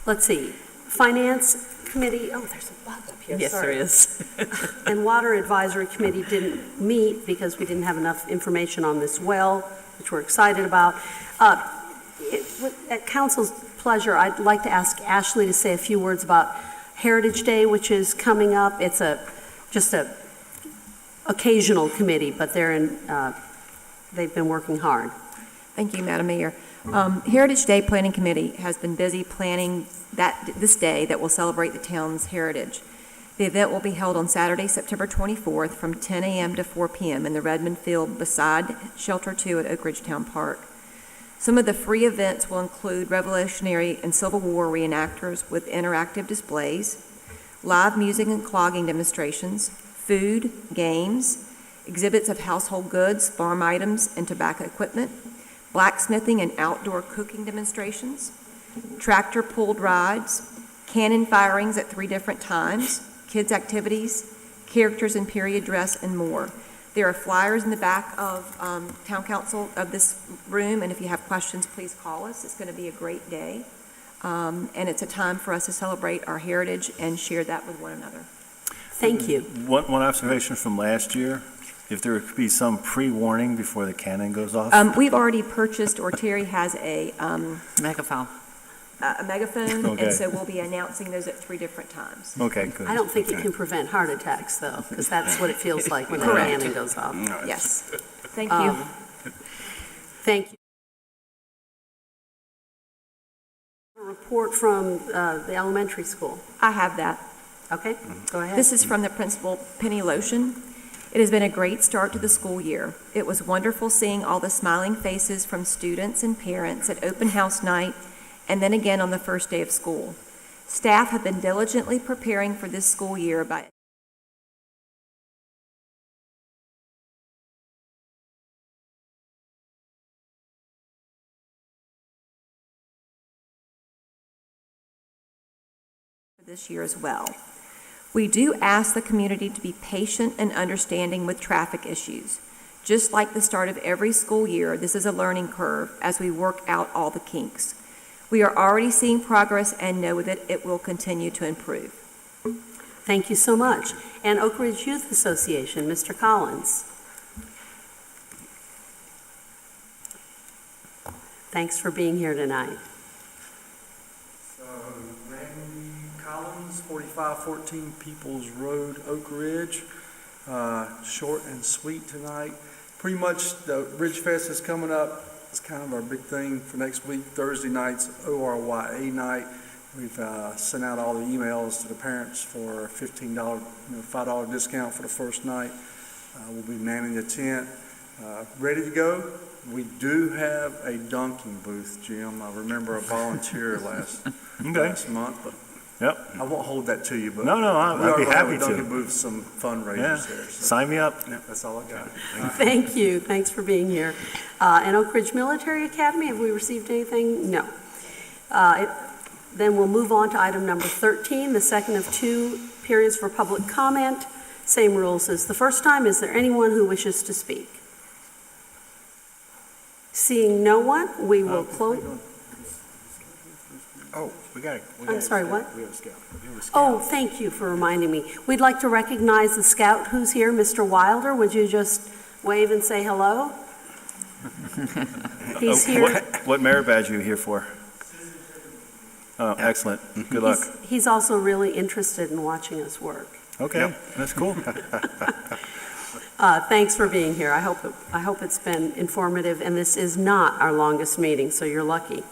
Let's see, Finance Committee, there's a bug up here. Yes, sorry. there is. And Water Advisory Committee didn't meet because we didn't have enough information on this well, which we're excited about. At Council's pleasure, I'd like to ask Ashley to say a few words about Heritage Day, which is coming up. It's just a occasional committee, but they've been working hard. Thank you, Madam Mayor. Heritage Day Planning Committee has been busy planning this day that will celebrate the town's heritage. The event will be held on Saturday, September 24th from 10 a.m. to 4 p.m. in the Redmond Field beside Shelter 2 at Oak Ridge Town Park. Some of the free events will include Revolutionary and Civil War reenactors with interactive displays, live music and clogging demonstrations, food, games, exhibits of household goods, farm items, and tobacco equipment, blacksmithing and outdoor cooking demonstrations, tractor-pulled rides, cannon firings at 3 different times, kids' activities, characters in period dress, and more. There are flyers in the back of Town Council of this room, and if you have questions, please call us. It's going to be a great day, and it's a time for us to celebrate our heritage and share that with one another. Thank you. One observation from last year. If there could be some pre-warning before the cannon goes off? We've already purchased, or Terry has a megaphone. A megaphone, Okay. and so we'll be announcing those at 3 different times. Okay, good. I don't think it can prevent heart attacks, though, because that's what it feels like when the Correct. cannon goes off. Yes. Thank you. Thank you. A report from the elementary school. I have that. Okay, go ahead. This is from the principal, Penny Lotion. It has been a great start to the school year. It was wonderful seeing all the smiling faces from students and parents at open house night and then again on the first day of school. Staff have been diligently preparing for this school year by this year as well. We do ask the community to be patient and understanding with traffic issues. Just like the start of every school year, this is a learning curve as we work out all the kinks. We are already seeing progress and know that it will continue to improve. Thank you so much. And Oak Ridge Youth Association, Mr. Collins. Thanks for being here tonight. Randy Collins, 4514 Peoples Road, Oak Ridge. Short and sweet tonight. Pretty much the Ridge Fest is coming up. It's kind of our big thing for next week. Thursday night's ORYA night. We've sent out all the emails to the parents for a $15, $5 discount for the first night. We'll be manning the tent. Ready to go. We do have a dunking booth, Jim. I remember a volunteer last month, but I won't hold that to you. But I'd be happy to. Dunking booth, some fundraisers there. So. Sign me up. Yeah, that's all I got. Thank you. Thanks for being here. And Oak Ridge Military Academy, have we received anything? No. Then we'll move on to item number 13, the second of two periods for public comment. Same rules as the first time. Is there anyone who wishes to speak? Seeing no one, we will close. I'm sorry, what? We have a scout. Oh, thank you for reminding me. We'd like to recognize the scout who's here, Mr. Wilder. Would you just wave and say hello? He's here. What merit badge are you here for? Oh, excellent. Good luck. He's also really interested in watching us work. Okay, that's cool. Thanks for being here. I hope it's been informative, and this is not our longest meeting, so you're lucky.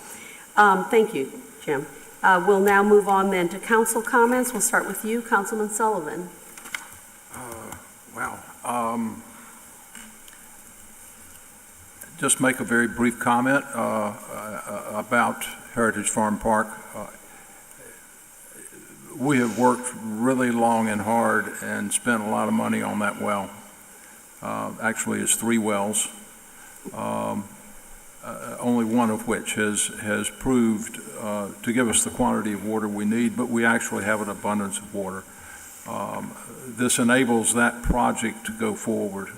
Thank you, Jim. We'll now move on then to council comments. We'll start with you, Councilman Sullivan. Just make a very brief comment about Heritage Farm Park. We have worked really long and hard and spent a lot of money on that well. Actually, it's 3 wells, only one of which has proved to give us the quantity of water we need, but we actually have an abundance of water. This enables that project to go forward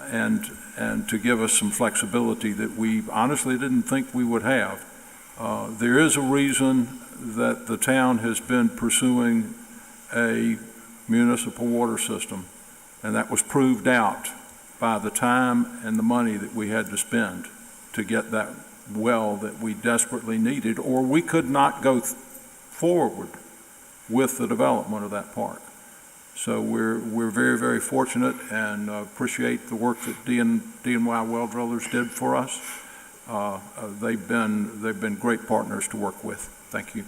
and to give us some flexibility that we honestly didn't think we would have. There is a reason that the town has been pursuing a municipal water system, and that was proved out by the time and the money that we had to spend to get that well that we desperately needed, or we could not go forward with the development of that park. So we're very, very fortunate and appreciate the work that DNY Well Drillers did for us. They've been great partners to work with. Thank you.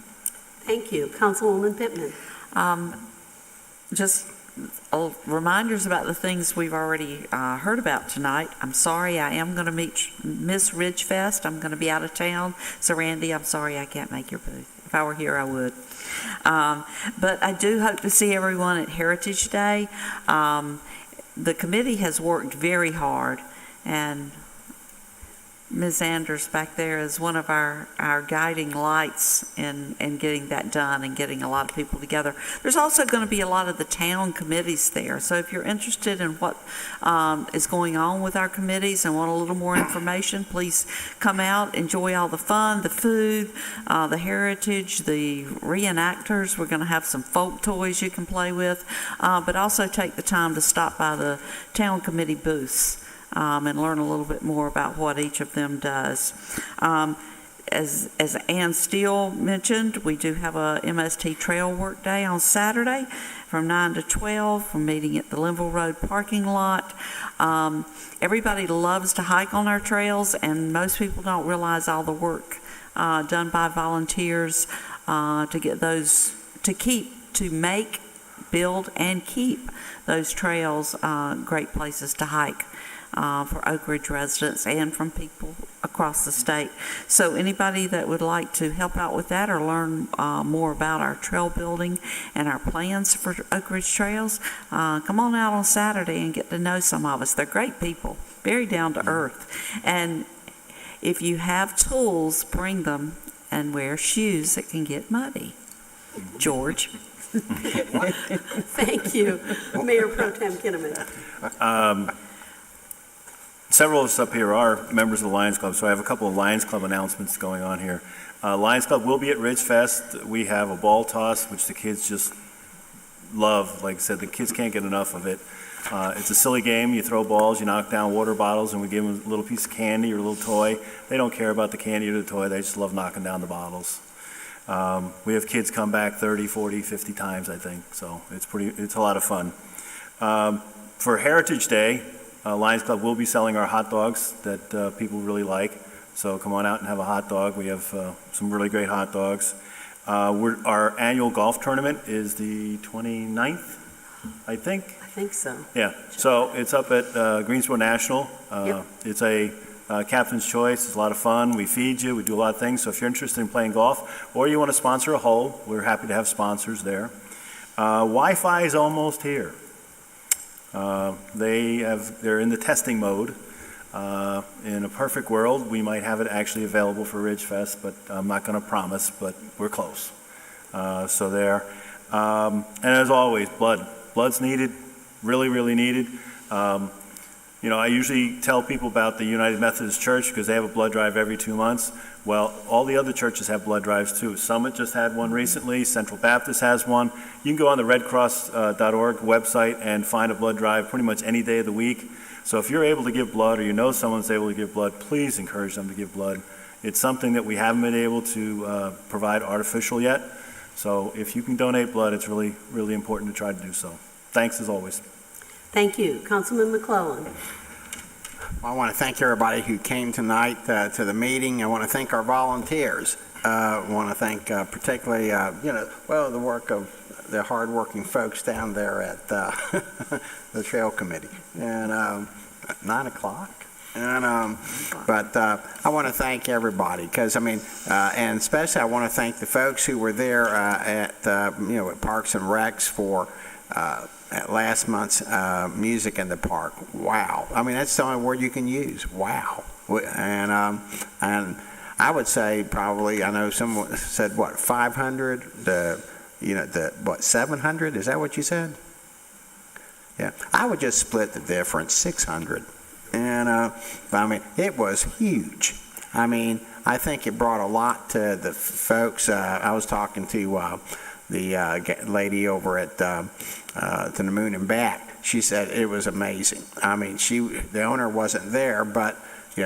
Thank you. Councilwoman Pittman. Just reminders about the things we've already heard about tonight. I'm sorry, I am going to miss Ridge Fest. I'm going to be out of town. So, Randy, I'm sorry I can't make your booth. If I were here, I would. But I do hope to see everyone at Heritage Day. The committee has worked very hard, and Ms. Anders back there is one of our guiding lights in getting that done and getting a lot of people together. There's also going to be a lot of the town committees there. So if you're interested in what is going on with our committees and want a little more information, please come out, enjoy all the fun, the food, the heritage, the reenactors. We're going to have some folk toys you can play with, but also take the time to stop by the town committee booths. And learn a little bit more about what each of them does. As Ann Steele mentioned, we do have a MST Trail Work Day on Saturday from 9 to 12. We're meeting at the Linville Road parking lot. Everybody loves to hike on our trails, and most people don't realize all the work done by volunteers to get those, to make build and keep those trails great places to hike for Oak Ridge residents and from people across the state. So anybody that would like to help out with that or learn more about our trail building and our plans for Oak Ridge Trails, come on out on Saturday and get to know some of us. They're great people, very down to earth. And if you have tools, bring them and wear shoes that can get muddy. George? Thank you. Mayor Pro Tem Kinnaman. Several of us up here are members of the Lions Club, so I have a couple of Lions Club announcements going on here. Lions Club will be at Ridge Fest. We have a ball toss, which the kids just love. Like I said, the kids can't get enough of it. It's a silly game. You throw balls, you knock down water bottles, and we give them a little piece of candy or a little toy. They don't care about the candy or the toy. They just love knocking down the bottles. We have kids come back 30, 40, 50 times, I think, so it's a lot of fun. For Heritage Day, Lions Club will be selling our hot dogs that people really like, so come on out and have a hot dog. We have some really great hot dogs. Our annual golf tournament is the 29th, I think. I think so. Yeah, so it's up at Greensboro National. Yep. It's a captain's choice. It's a lot of fun. We feed you. We do a lot of things. So if you're interested in playing golf or you want to sponsor a hole, we're happy to have sponsors there. Wi-Fi is almost here. They're in the testing mode. In a perfect world, we might have it actually available for Ridge Fest, but I'm not going to promise, but we're close. So there. And as always, blood. Blood's needed, really, really needed. I usually tell people about the United Methodist Church because they have a blood drive every 2 months. Well, all the other churches have blood drives too. Summit just had one recently. Central Baptist has one. You can go on the redcross.org website and find a blood drive pretty much any day of the week. So if you're able to give blood or you know someone's able to give blood, please encourage them to give blood. It's something that we haven't been able to provide artificial yet. So if you can donate blood, it's really, really important to try to do so. Thanks as always. Thank you. Councilman McClellan. I want to thank everybody who came tonight to the meeting. I want to thank our volunteers. I want to thank particularly, the work of the hardworking folks down there at the Trail Committee. And 9 o'clock. And but I want to thank everybody because and especially I want to thank the folks who were there at Parks and Recs for at last month's Music in the Park. Wow! I mean that's the only word you can use. Wow! And I would say probably I know someone said 500. 700? Is that what you said? Yeah, I would just split the difference, 600. And it was huge. I think it brought a lot to the folks. I was talking to the lady over at to the Moon and Back. She said it was amazing. The owner wasn't there, but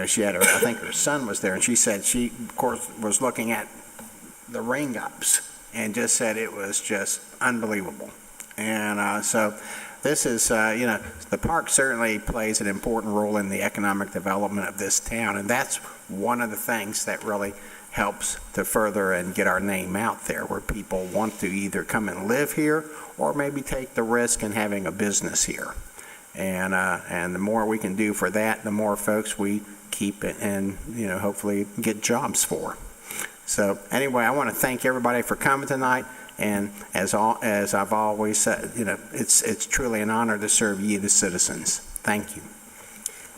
she had I think her son was there, and she said she, of course, was looking at the ring ups and just said it was just unbelievable. And so. This is, the park certainly plays an important role in the economic development of this town, and that's one of the things that really helps to further and get our name out there, where people want to either come and live here or maybe take the risk in having a business here. And the more we can do for that, the more folks we keep it and, hopefully get jobs for. So anyway, I want to thank everybody for coming tonight. And as I've always said, it's truly an honor to serve you, the citizens. Thank you.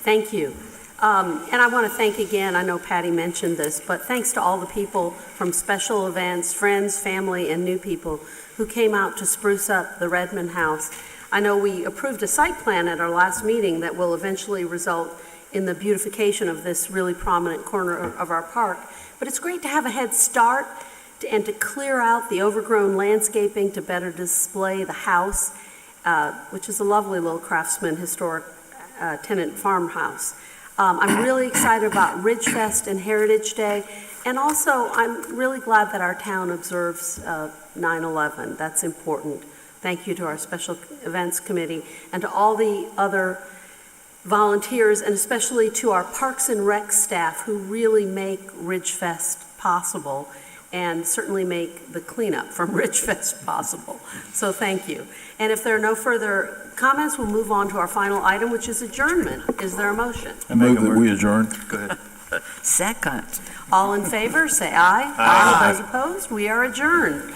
Thank you. And I want to thank again, I know Patty mentioned this, but thanks to all the people from special events, friends, family, and new people who came out to spruce up the Redmond House. I know we approved a site plan at our last meeting that will eventually result in the beautification of this really prominent corner of our park. But it's great to have a head start and to clear out the overgrown landscaping to better display the house, which is a lovely little Craftsman historic tenant farmhouse. I'm really excited about Ridge Fest and Heritage Day, and also I'm really glad that our town observes 9/11. That's important. Thank you to our Special Events Committee and to all the other volunteers, and especially to our Parks and Rec staff who really make Ridge Fest possible. and certainly make the cleanup from Ridgefest possible. So thank you. And if there are no further comments, we'll move on to our final item, which is adjournment. Is there a motion? I move that we adjourn. Go ahead. Second. All in favor, say aye. Aye. Those opposed, we are adjourned.